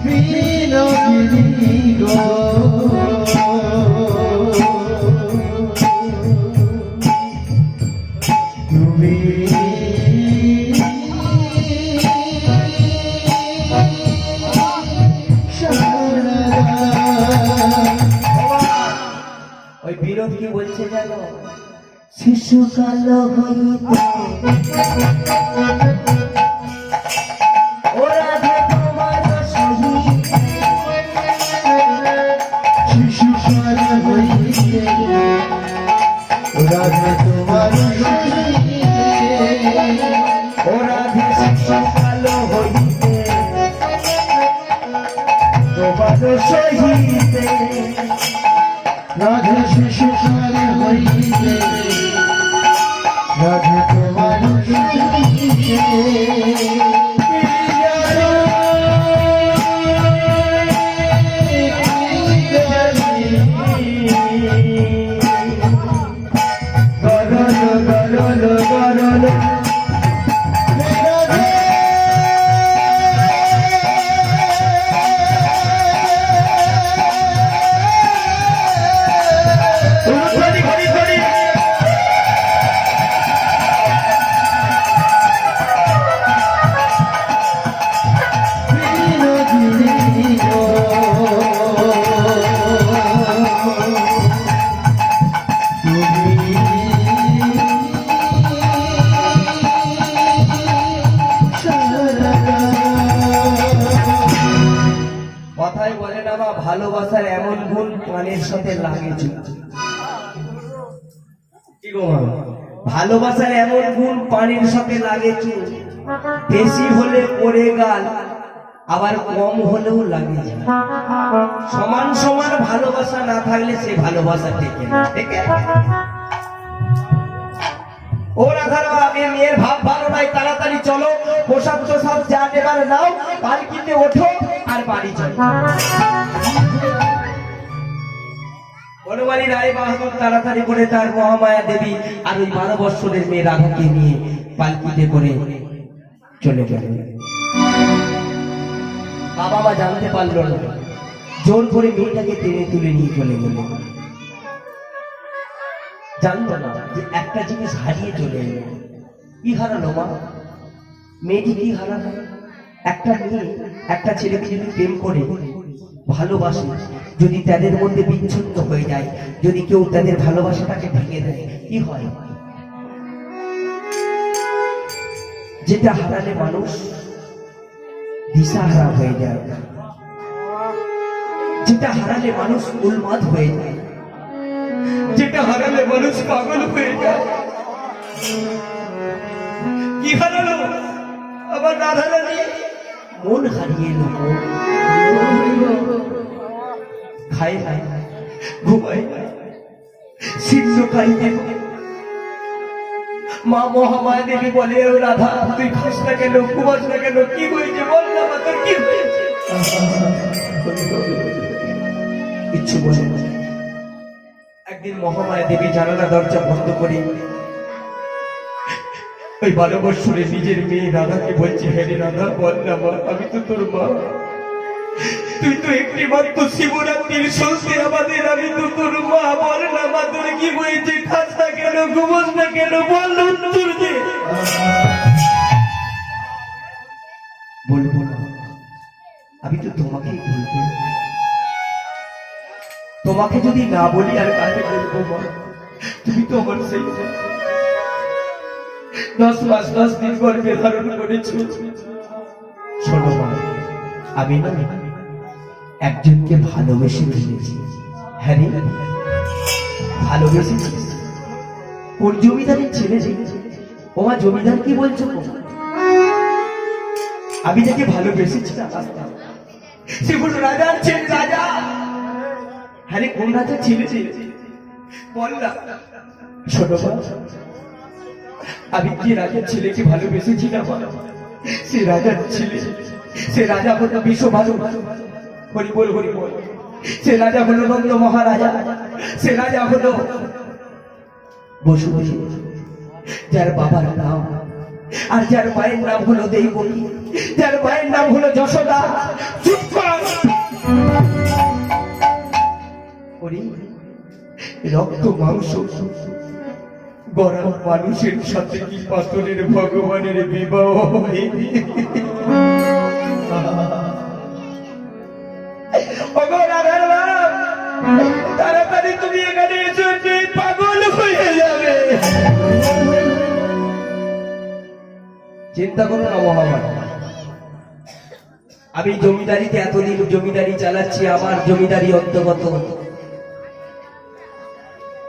বিনোদিনী গো তুমি ওই বিরোধ কি বলছে জানো? শিশুকাল হইতে ওরা যে তোমার সহিত শিশুকাল হইতে রাধে তোমার ওরা যে শিশুকাল হইতে তোমার সহিতে রাধে শিশুকাল হইতে রাধে তোমার কথাই বলে না বা ভালোবাসার এমন গুণ প্রাণের সাথে লাগে চুক্তি। কি গো মা? ভালোবাসার এমন গুণ পানির সাথে লাগে চুল, বেশি হলে পড়ে গাল, আবার কম হলেও লাগে ঝাল। সমান সমান ভালোবাসা না থাকলে সে ভালোবাসা টেকে না, টেকে না। ও রাধার বাবা, মেয়ের ভাব ভালো নাই, তাড়াতাড়ি চলো, পোশাক টোশাক যা নেবার নাও, পালকিতে ওঠো আর বাড়ি চলো। বনমালী রায় বাহাদুর তাড়াতাড়ি করে তার মহামায়া দেবী আর ওই 12 বৎসরের মেয়ে রাধাকে নিয়ে পালকিতে করে চলে গেল। বাবা মা জানতে পারলো না, জোর করে মেয়েটাকে টেনে তুলে নিয়ে চলে গেল। জানতো না যে একটা জিনিস হারিয়ে চলে এলো। কি হারালো মা? মেয়েটি কি হারালো? একটা মেয়ে একটা ছেলেকে যদি প্রেম করে ভালোবাসে, যদি তাদের মধ্যে বিচ্ছিন্ন হয়ে যায়, যদি কেউ তাদের ভালোবাসাটাকে ভেঙে দেয়, কি হয়? যেটা হারালে মানুষ দিশাহারা হয়ে যায়, যেটা হারালে মানুষ উন্মাদ হয়ে যায়, যেটা হারালে মানুষ পাগল হয়ে যায়। কি হারালো? আবার রাধা রানী মন হারিয়ে এলো। খায় না, ঘুমায় না, সিদ্ধ খাইতে। মা মহামায়া দেবী বলে, ও রাধা তুই খাস না কেন, ঘুমাস না কেন, কি হয়েছে বল না মা, তোর কি হয়েছে? কিচ্ছু বলে না। একদিন মহামায়া দেবী জানালা দরজা বন্ধ করে ওই ভালোবাসুরে নিজের মেয়ে রাধাকে বলছে, হে রে রাধা, বল না মা, আমি তো তোর মা, তুই তো একটি মাত্র শিবরাত্রির সন্ধ্যে আমাদের, আমি তো তোর মা, বল না মা, তোর কি হয়েছে, খাস না কেন, ঘুমোস না কেন, বল উত্তর দে। বলবো না, আমি তো তোমাকেই বলবো, তোমাকে যদি না বলি আর কাকে বলবো মা, তুমি তো আমার সেই 10 মাস 10 দিন গর্ভে ধারণ করেছো। শোনো মা, আমি না একজনকে ভালোবেসে ফেলেছি। হ্যাঁ রে, ভালোবেসেছিস? কোন জমিদারের ছেলে রে? ও মা, জমিদার কি বলছো? আমি যাকে ভালোবেসেছি না, সে বলল রাজার ছেলে, রাজা। হ্যাঁ রে, কোন রাজার ছেলে বল না। শোনো মা, আমি কি রাজার ছেলেকে ভালোবেসেছি না মা? সে রাজার ছেলে, সে রাজা হলো বিশ্বভানু, হরি বল হরি বল। সে রাজা হলো নন্দ মহারাজা, সে রাজা হলো বসুদেব, যার বাবার নাম আর যার মায়ের নাম হলো দেবকী, যার মায়ের নাম হলো যশোদা। চুপ কর। ওরে, রক্ত মাংস গড়া মানুষের সাথে কি পাথরের ভগবানের বিবাহ হয়? তাড়াতাড়ি তুমি এখানে এসো, পাগল হয়ে যাবে। চিন্তা করো না মহামায়া, আমি জমিদারিতে এতদিন জমিদারি চালাচ্ছি, আমার জমিদারি অন্তর্গত,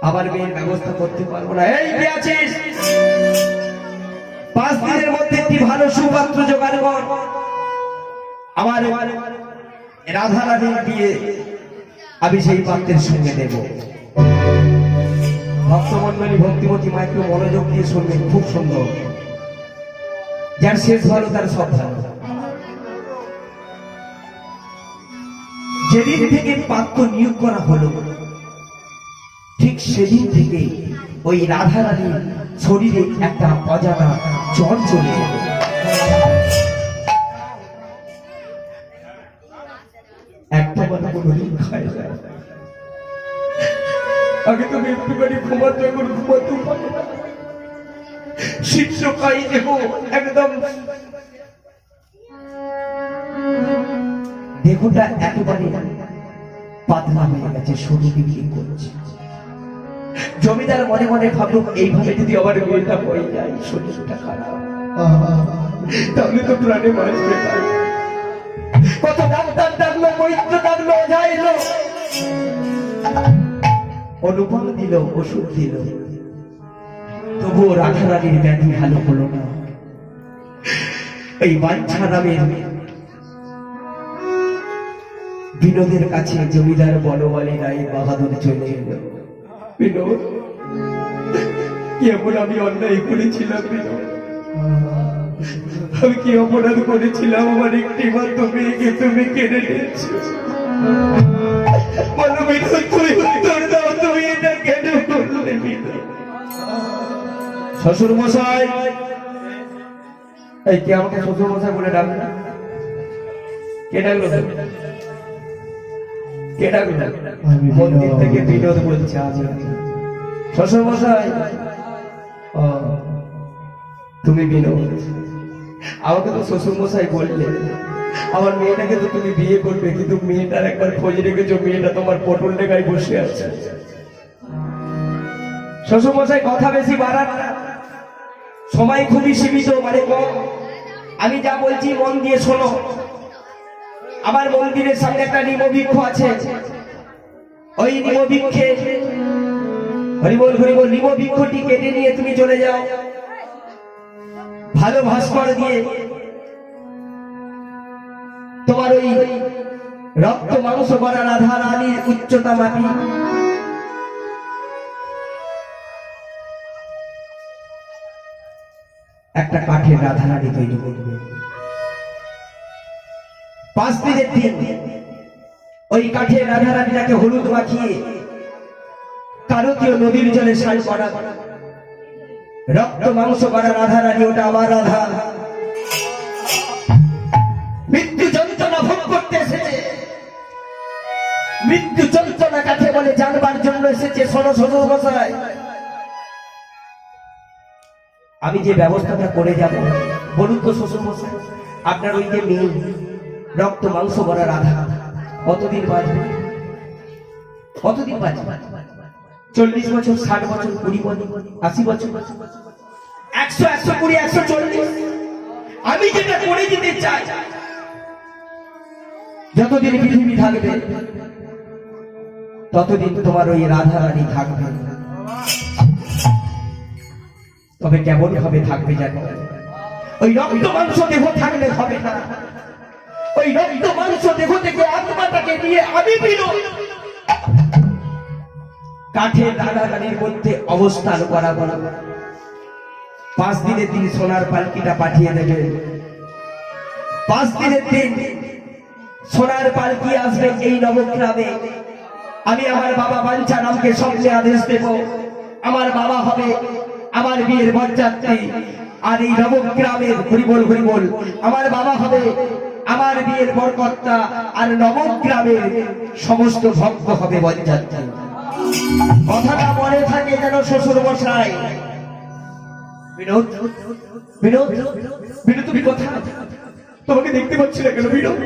আমার মেয়ের ব্যবস্থা করতে পারবো না। এই কে আছিস? 5 দিনের মধ্যে একটি ভালো সুপাত্র জোগাড় কর, আমার রাধা রানীর বিয়ে আমি সেই পাত্রের সঙ্গে দেব। ভক্তমন্ডলী ভক্তিমতী মাইক্র মনোযোগ দিয়ে শুনবেন, খুব সুন্দর। যার শেষ ভালো তার সব ভালো। যেদিন থেকে পাত্র নিয়োগ করা হলো, ঠিক সেদিন থেকে ওই রাধা রানীর শরীরে একটা অজানা জ্বর চলে গেল। একটা কথা কোনোদিন খায় না। আগে তো একটুখানি ঘুমাতো, এখন ঘুমাতেও পারে না। শীর্ষকায়ী দেহ একদম, দেহটা একেবারে পাতলা হয়ে গেছে, শরীর বিক্রি করছে। জমিদার মনে মনে ভাবল, এইভাবে যদি আমার মেয়েটা হয়ে যায়, শরীরটা খারাপ, তাহলে তো প্রাণে বাঁচবে না। কত ডাক্তার ডাকলো, বৈদ্য ডাকলো, যাইলো, অনুপম দিল, ওষুধ দিল, তবুও রাধা রানীর ব্যাধি ভালো হলো না। এই বাঞ্ছা নামের বিনোদের কাছে জমিদার বনমালী রায় বাহাদুর চলে এলো। বিনোদ, কেমন আমি অন্যায় করেছিলাম বিনোদ, আমি কি অপরাধ করেছিলাম? আমার একটি মাত্র মেয়েকে তুমি কেড়ে নিয়েছো। বলো বিনোদ, তুমি উত্তর দাও, তুমি এটা কেন করলে বিনোদ? শ্বশুর মশাই, এই কে আমাকে শ্বশুর মশাই বলে ডাকবে? কে ডাকলো? কে ডাকলো? মন্দির থেকে বিনোদ বলছে, শ্বশুর মশাই। তুমি বিনোদ, আমাকে তো শ্বশুর মশাই বললে, আমার মেয়েটাকে তো তুমি বিয়ে করবে, কিন্তু মেয়েটার একবার খোঁজ রেখেছো, মেয়েটা তোমার পটল লেগায় বসে আছে। শ্বশুর মশাই কথা বেশি বাড়ান না, সময় খুবই সীমিত, মানে কম। আমি যা বলছি মন দিয়ে শোনো। আমার মন্দিরের সামনে একটা নিমবৃক্ষ আছে, ওই নিমবৃক্ষে হরিবল হরিবল নিমবৃক্ষটি কেটে নিয়ে তুমি চলে যাও, ভালো ভাস্কর দিয়ে তোমার ওই রক্ত মাংস করা রাধা রানীর উচ্চতা মাপি একটা কাঠের রাধা রানী তৈরি করবে। 5 দিনের দিন ওই কাঠের রাধা রানীটাকে হলুদ মাখিয়ে কারতীয় নদীর জলে স্নান করা, রক্ত মাংস করা রাধা রানী, ওটা আমার রাধা। মৃত্যু যন্ত্রণা ভোগ করতে এসেছে। মৃত্যু যন্ত্রণা কাকে বলে জানবার জন্য এসেছে। শোনো শ্বশুর মশাই, আমি যে ব্যবস্থাটা করে যাব, বলুন তো শ্বশুর মশাই, আপনার ওই যে মেয়ে রক্ত মাংস করা রাধা কতদিন বাঁচবে? কতদিন বাঁচবে? 40 বছর, 60 বছর, 20 বছর, 80 বছর, 100, 120, 140? আমি যেটা করে দিতে চাই, যতদিন পৃথিবী থাকবে ততদিন তোমার ওই রাধা রানী থাকবে। তবে কেমন ভাবে থাকবে জানো? ওই রক্ত মাংস দেহ থাকলে হবে না। ওই রক্ত মাংস দেহ থেকে আত্মাটাকে নিয়ে আমি বিরো কাঠের রাধা রানীর মধ্যে অবস্থান করাবো। 5 দিনের দিন সোনার পালকিটা পাঠিয়ে দেবে। 5 দিনের দিন সোনার পালকি আসবে এই নবগ্রামে। আমি আমার বাবা বাঞ্ছারামকে স্বপ্নে আদেশ দেব, আমার বাবা হবে আমার বিয়ের বরযাত্রী। আর এই নবগ্রামের হরিবোল হরিবোল, আমার বাবা হবে আমার বিয়ের বরকর্তা। আর নবগ্রামের সমস্ত ভক্ত হবে বরযাত্রী। কথাটা মনে থাকে যেন শ্বশুর মশাই। বিনোদ, বিনোদ, বিনোদ তুমি কোথায়? তোমাকে দেখতে পাচ্ছি না কেন? বিনোদ,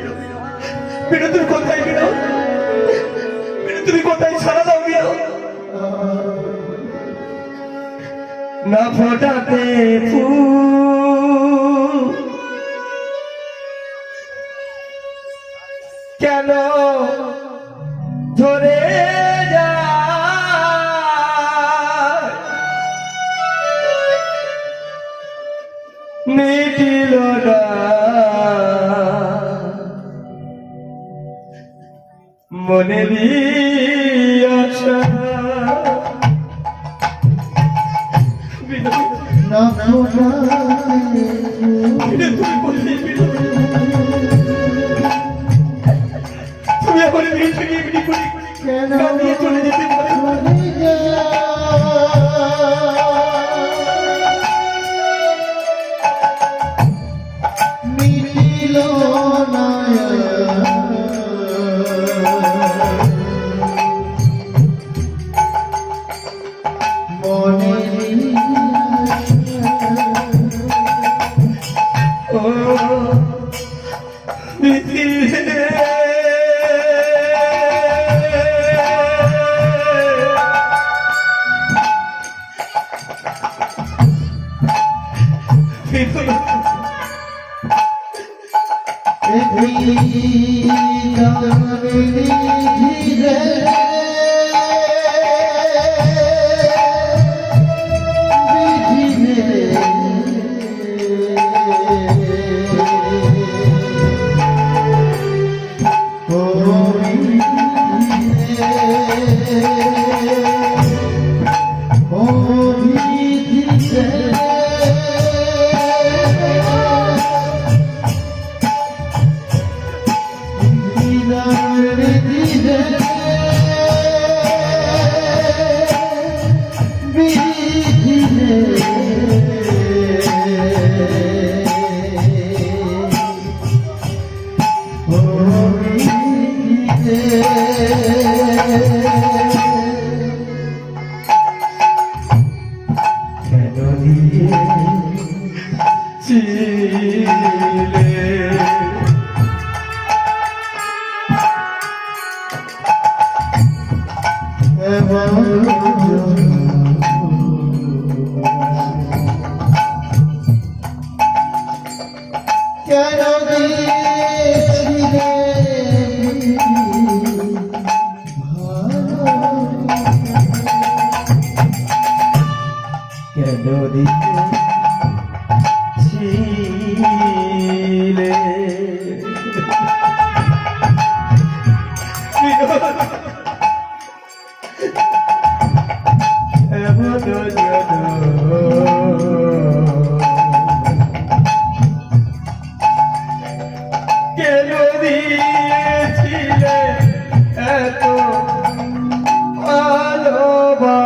বিনোদ তুমি কোথায়? বিনোদ, বিনোদ তুমি কোথায়? সারা দাও বিনোদ। না ফোটাতে ফুল কেন ধরে যায়, মিটিল না মনেরই আশা। না ফোটাতে তুমি এখন কেন কাঁদিয়ে চলে যেতে পারো? ধরে যায়? মিলিল না মনের ও মিছিলে দিয়েছিলে এত ভালোবাসা।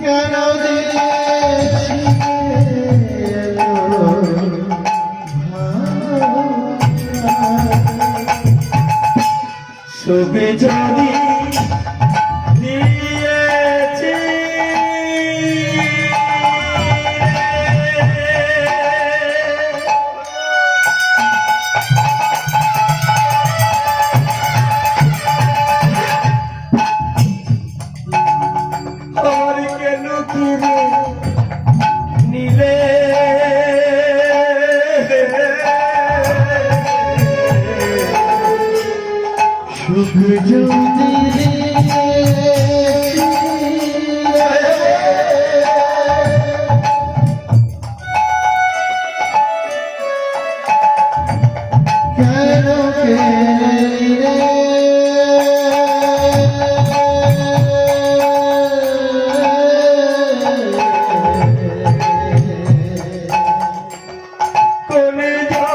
কেন দিয়েছি সুখে যদি দিয়েছি আমার কেন কিনে নিলে সুখ যদি কেন কোনে যাও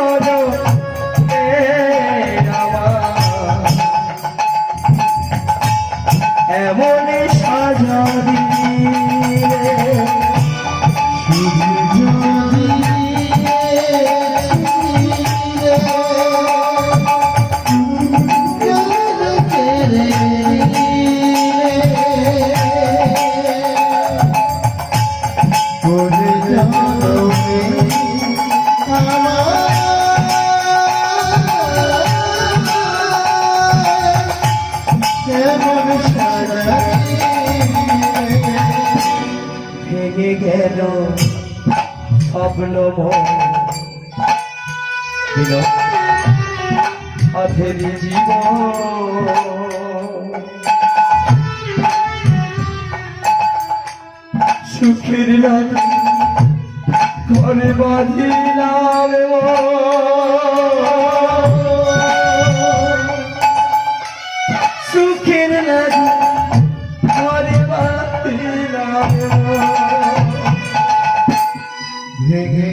এমন সাজা দিলে ভেঙে গেল স্বপ্ন দিল অধের জীবন সুখের লাগে ঘরে বাঁধিলাম সুখের লাগে ঘরে বাঁধিলাম ভেঙে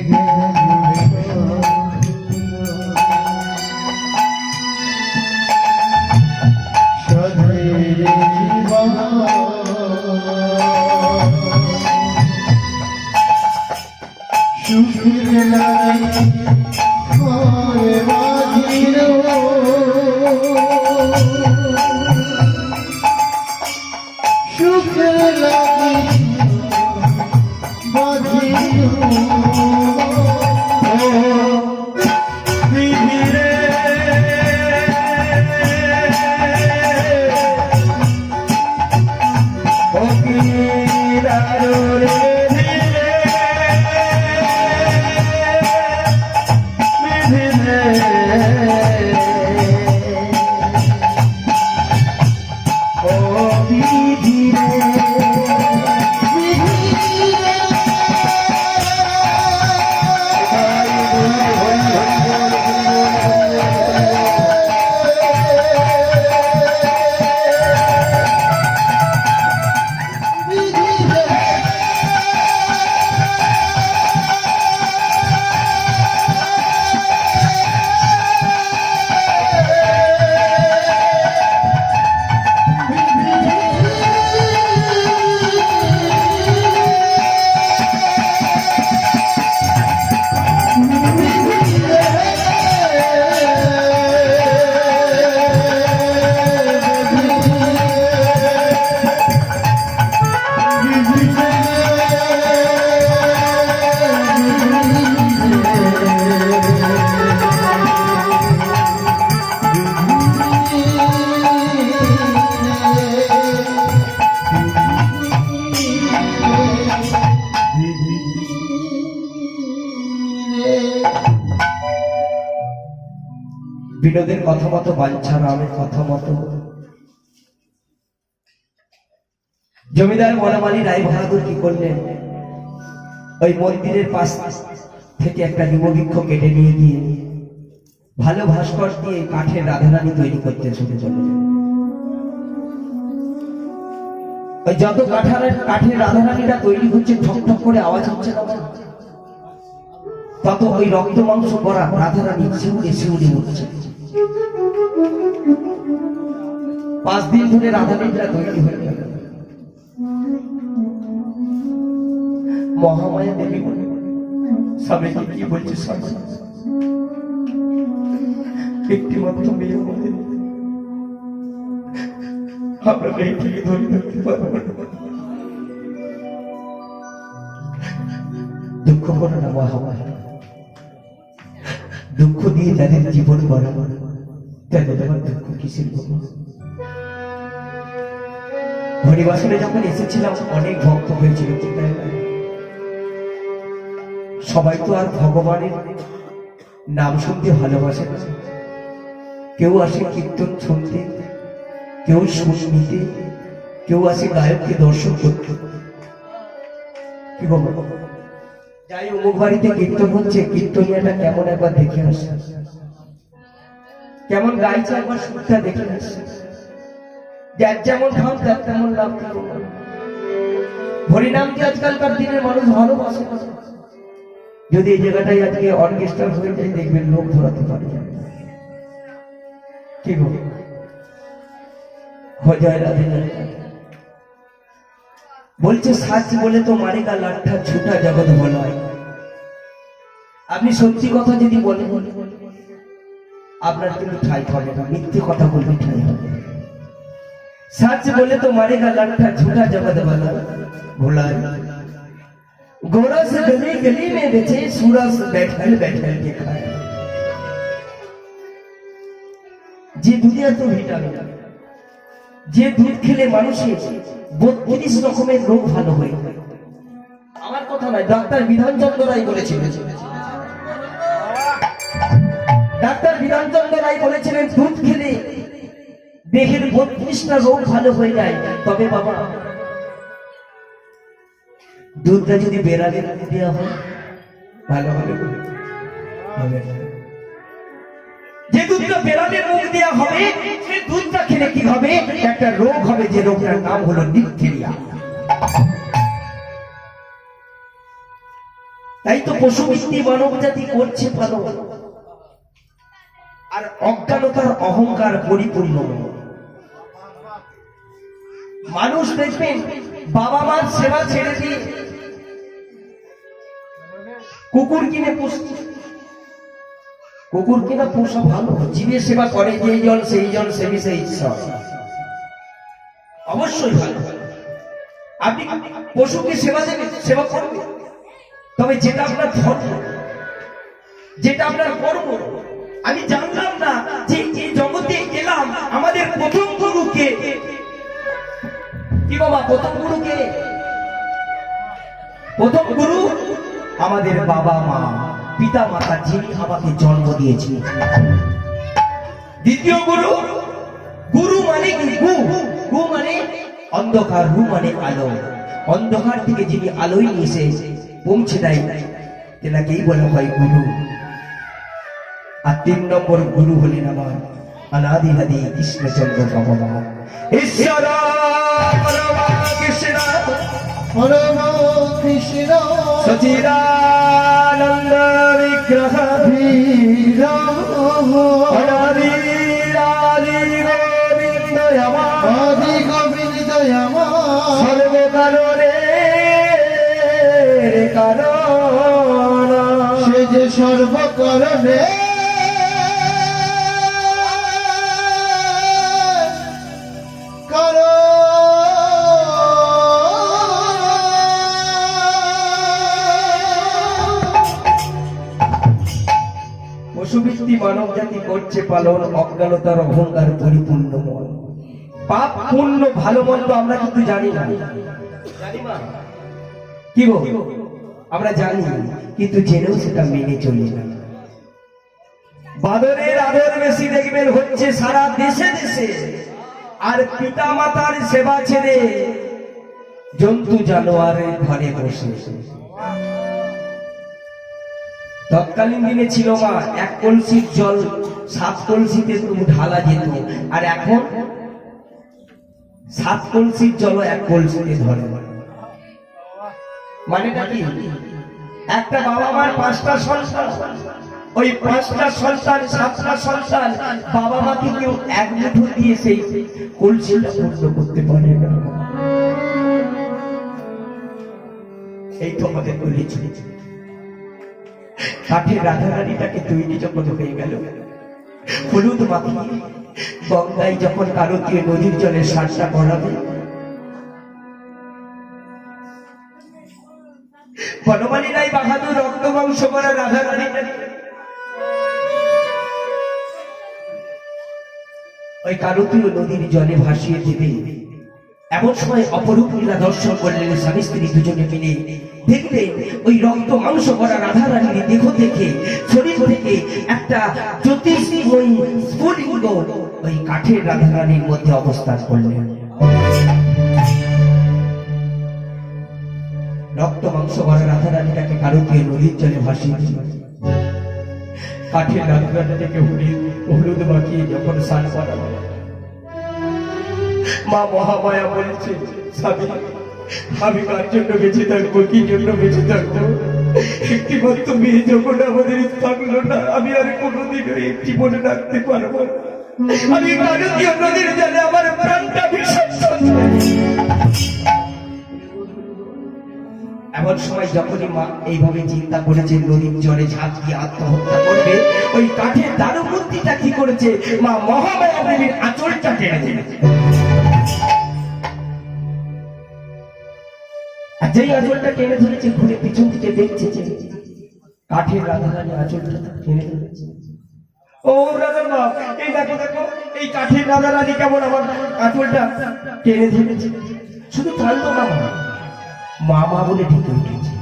সুখের লাগে ঘরে বাঁধিল সুখের লাগে বাঁধিল বিধিরে ফকিরারে ধীরে বিধিরে ও বিধিরে বিনোদের কথা মতো বাঞ্ছা রামের কথা মতো জমিদার বনমালী রায় বাহাদুর কি করলেন, ওই মন্দিরের পাশ থেকে একটা নিমবৃক্ষ কেটে নিয়ে গিয়ে ভালো ভাস্কর দিয়ে কাঠের রাধারানী তৈরি করতে শুরু করলেন। ওই যত কাঠের রাধারানীটা তৈরি হচ্ছে, ঠক ঠক করে আওয়াজ হচ্ছে না, তত ওই রক্ত মাংস করা রাধারানী শিউরে শিউরে উঠছে। 5 দিন ধরে রাধারানীটা তৈরি হয়ে গেল। মহামায়া দেবী বলে স্বামীকে কি বলছে স্বামী একটি মাত্র মেয়ে আমাদের, আমরা মেয়েটিকে ধরে রাখতে পারবো না। দুঃখ করো না মহামায়া, দুঃখ দিয়ে যাদের জীবন গড়া তাদের আমার দুঃখ কিসের বলবো। হরিবাসনে যখন এসেছিলাম অনেক ভক্ত হয়েছিল, সবাই তো আর ভগবানের নাম শুনতে ভালোবাসে না। কেউ আসে কীর্তন শুনতে, কেউ সুর নিতে, কেউ আসে গায়ককে দর্শন করতে। কি বলবো, যাই অমুক বাড়িতে কীর্তন হচ্ছে, কীর্তনিয়াটা কেমন একবার দেখে আসে, কেমন গাইছে একবার সুরটা দেখে আসে। যার যেমন ভাব তার তেমন লাভ। হরিনামকে আজকালকার দিনের মানুষ ভালোবাসে না। যদি এই জায়গাটাই আজকে অর্কেস্ট্রা হয়ে যায় দেখবেন লোক ধরাতে পারে। কি গো জয় রাধে বলছে সাচ বলে তো মারেগা লাঠা ছুটা জগৎ বলয়। আপনি সত্যি কথা যদি বলেন আপনার কিন্তু ঠাই হবে না, মিথ্যে কথা বললে ঠাই হবে। सच बोले तो मारेगा लट्ठा झूठा जगत वाला भोला। गोरस गली गली में बेचे, सूरस बैठल बैठल के खाए। যে দুনিয়া তো ভিটামিন, যে দুধ খেলে মানুষের 32 রকমের রোগ ভালো হয়। আমার কথা নয়, ডাক্তার বিধানচন্দ্র রায় বলেছিলেন। ডাক্তার বিধানচন্দ্র রায় বলেছিলেন দুধ খেলে দেহের 32টা রোগ ভালো হয়ে যায়। তবে বাবা দুধটা যদি বেড়ালে দেওয়া হয় ভালো হবে। যে দুধটা বেড়ালে মুখ দেওয়া হবে সেই দুধটা খেলে কি হবে, একটা রোগ হবে, যে রোগটার নাম হলো ডিপথেরিয়া। তাই তো পশুবৃত্তি মানব জাতি করছে পালন, আর অজ্ঞানতার অহংকার পরিপূর্ণ। মানুষ দেখবেন বাবা মার সেবা ছেড়ে দিয়ে কুকুর কিনে পুষছে। কুকুর কিনা পোষা ভালো, জীবের সেবা করে যেই জন সেই জন সেবি সেই ঈশ্বর, অবশ্যই ভালো। আপনি পশুকে সেবা দেবেন, সেবা করবেন, তবে যেটা আপনার ধর্ম, যেটা আপনার কর্ম। আমি জানলাম না যে এই জগতে এলাম আমাদের প্রথম গুরুকে। কি বাবা, প্রথম গুরুকে? প্রথম গুরু আমাদের বাবা মা, পিতা মাতা, যিনি আমাকে জন্ম দিয়েছেন। দ্বিতীয় গুরু, গুরু মানে কি? গু মানে অন্ধকার, রু মানে আলো। অন্ধকার থেকে যিনি আলোয় এসে পৌঁছে দেয় তেনাকেই বলা হয় গুরু। আর 3 নম্বর গুরু হলেন আমার অনাদিহাদি কৃষ্ণচন্দ্র ভগবান। ঈশ্বর কৃষ্ণ পরম কৃষ্ণ সচিদানন্দ বিগ্রহ অনাদি গোবিন্দ আদি গোবিন্দ সর্বকারণে কারণ, সে যে সর্বকারণে পশুবৃত্তি মানব জাতি করছে পালন, অজ্ঞানতার অহংকার পরিপূর্ণ মন। পাপ পুণ্য ভালো মন্দ আমরা কিন্তু জানি না। কি গো, আমরা জানি কিন্তু জেনেও সেটা মেনে চলি না। বাদরের আদর বেশি দেখবেন হচ্ছে সারা দেশে দেশে, আর পিতা মাতার সেবা ছেড়ে জন্তু জানোয়ারের ঘরে বসে। তৎকালীন দিনে ছিল মা 1 কলসির জল 7 কলসিতে ঢালা যেত, আর এখন 7 কলসির জল 1 কলসিতে ধরে। মানে কি, একটা বাবা মার 5টা সন্তান, ওই 5টা সন্তান 7টা সন্তান বাবা মাকে কেউ 1 মুঠো দিয়ে সেই কলসিটা পূর্ণ করতে পারে না। এই তো আমাদের গলি চলে কাঠের রাধারানীটাকে তৈরি যখন হয়ে গেল, হলুদ মাখিয়ে গঙ্গায় যখন কারতীয় নদীর জলে সারটা করাবে, বনমালী রায় বাহাদুর রক্তবংশ করা রাধারানীটা ওই কারতীয় নদীর জলে ভাসিয়ে দেবে। এমন সময় অপরূপ লীলা দর্শন করলেন স্বামী স্ত্রী দুজনে মিলে। দেখলেন ওই রক্ত মাংস করা রাধারানীর দেহ থেকে, শরীর থেকে একটা জ্যোতিষময়ী স্ফুলিঙ্গ ওই কাঠের রাধারানীর মধ্যে অবস্থান করলেন। রক্ত মাংস করা রাধারানীটাকে কারতীয় নদীর জলে ভাসিয়ে দিল। কাঠের রাধারানীটাকে হলুদ মাখিয়ে যখন স্নান করানো, মা মহামায়া বলছে, স্বামী আমি কার জন্য বেঁচে থাকবো, কি জন্য বেঁচে থাকবো? একটি মাত্র মেয়ে যখন আমাদের থাকলো না, আমি আর কোনোদিন একটি মনে রাখতে পারবো না। আমি কারতীয় নদীর জলে আমার প্রাণটা বিসর্জন দিই। এমন সময় যখনই মা এইভাবে চিন্তা করেছে নদীর জলে ঝাঁপ দিয়ে আত্মহত্যা করবে, ওই কাঠের দারুমূর্তিটা কি করেছে, মা মহামায়া দেবীর আঁচলটা টেনে দিয়েছে। আর যেই আঁচলটা টেনে ধরেছে, ঘুরে পিছন থেকে দেখছে যে কাঠের রাধারানী আঁচলটা টেনে ধরেছে। ও রাধা মা, এই দেখো দেখো, এই কাঠের রাধারানী কেমন আমার আঁচলটা টেনে ধরেছে। শুধু টানলো না, মা মা বলে ডেকে উঠেছে,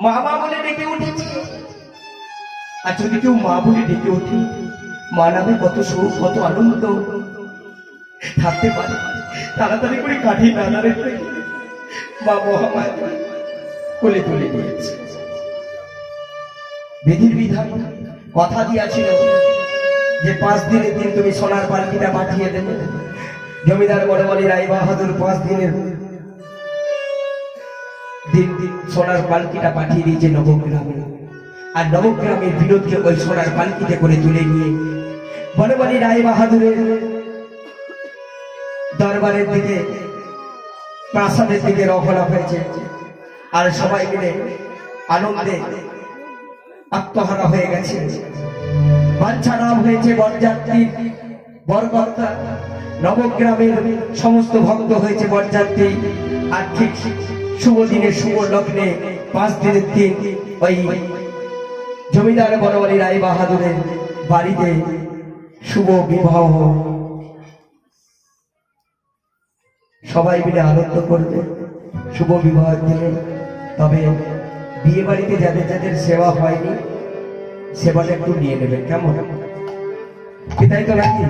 মা মা বলে ডেকে উঠেছে। আর যদি কেউ মা বলে ডেকে ওঠে, মা নামে কত সুখ, কত আনন্দ থাকতে পারে। তাড়াতাড়ি করে কাঠের রাধারানী মা মহামায়া কোলে তুলে নিয়েছে। বিধির বিধান কথা দিয়েছিল যে 5 দিনের দিন তুমি সোনার পালকিটা পাঠিয়ে দেবে। জমিদার বনমালী রায় বাহাদুর 5 দিনের দিন সোনার পালকিটা পাঠিয়ে দিয়েছে নবগ্রামে। আর নবগ্রামের বিরোধকে ওই সোনার পালকিতে করে তুলে নিয়ে বনমালী রায় বাহাদুরের দরবারের দিকে, প্রাসাদের দিকে রওনা হয়েছে। আর সবাই মিলে আনন্দে আত্মহারা হয়ে গেছে। বাঞ্ছা নাম হয়েছে বরযাত্রী, বরকর্তা। নবগ্রামের সমস্ত ভক্ত হয়েছে বরযাত্রী। আর ঠিক শুভ দিনে, শুভ লগ্নে 5 দিনের দিন ওই জমিদার বনমালী রায় বাহাদুরের বাড়িতে শুভ বিবাহ। সবাই মিলে আনন্দ করবে শুভ বিবাহের দিনে। তবে বিয়ে বাড়িতে যাদের যাদের সেবা হয়নি, সেবাটা একটু নিয়ে নেবেন, কেমন? কি তাই তো নাকি?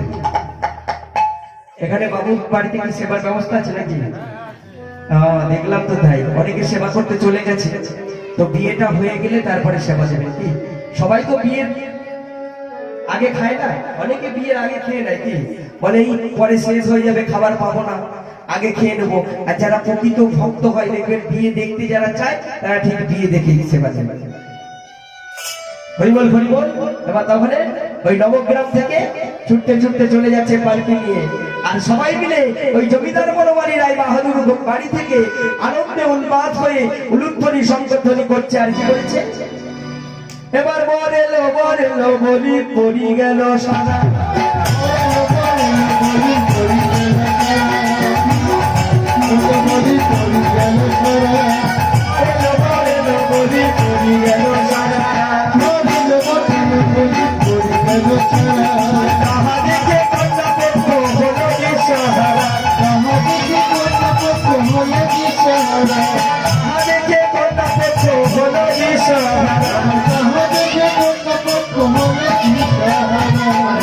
এখানে বাবুর বাড়িতে কি সেবার ব্যবস্থা আছে নাকি? দেখলাম তো, তাই অনেকে সেবা করতে চলে গেছে। তো বিয়েটা হয়ে গেলে তারপরে সেবা দেবেন। কি সবাই তো বিয়ের আগে খায় না? অনেকে বিয়ের আগে খেয়ে নেয়, কি বলে এই পরে শেষ হয়ে যাবে, খাবার পাবো না, আগে খেয়ে নেবো। আর যারা প্রকৃত ভক্ত হয়, দেখবেন বিয়ে দেখতে যারা চায় তারা ঠিক বিয়ে দেখে সেবা দেবে। হরিবল হরিবল। এবার তাহলে ওই নবগ্রাম থেকে ছুটতে ছুটতে চলে যাচ্ছে পালকি নিয়ে। আর সবাই মিলে ওই জমিদার বনমালী রায় বাহাদুর বাড়ি থেকে আনন্দে উন্মাদ হয়ে উলুধ্বনি সংকীর্তনী করছে। আর কি বলছে, এবার বর এলো বলি পড়ি গেল সারা,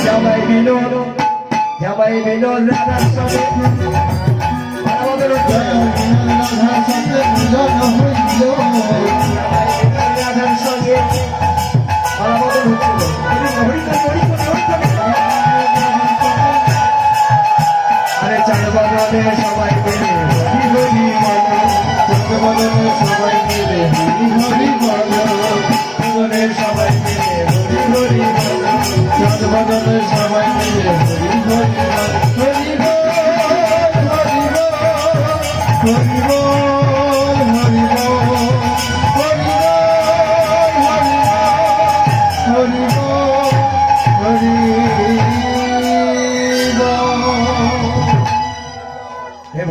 জামাই বিনোদ রাধার সঙ্গে রাধার সঙ্গে আরে চার বদলে সবাই মিলে হরি হরি বলো, সবাই মিলে হরি হরি বলো, সবাই মিলে হরি হরি বলো, চার বদলে সবাই মিলে হরি হরি বলো, হরি বল হরি বল।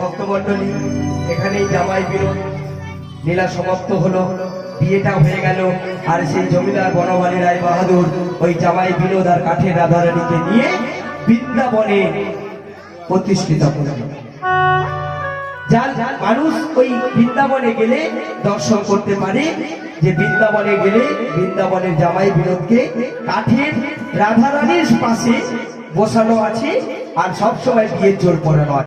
ভক্তমণ্ডলী, এখানেই জামাই বিনোদ লীলা সমাপ্ত হলো, বিয়েটা হয়ে গেল। আর সেই জমিদার বনমালী রায় বাহাদুর ওই জামাই বিনোদ আর কাঠের রাধারানীকে নিয়ে বৃন্দাবনে প্রতিষ্ঠিত করল। যার মানুষ ওই বৃন্দাবনে গেলে দর্শন করতে পারে যে বৃন্দাবনে গেলে বৃন্দাবনের জামাই বিনোদকে কাঠের রাধারানীর পাশে বসানো আছে আর সবসময় বিয়ের জোর পড়ানো আছে।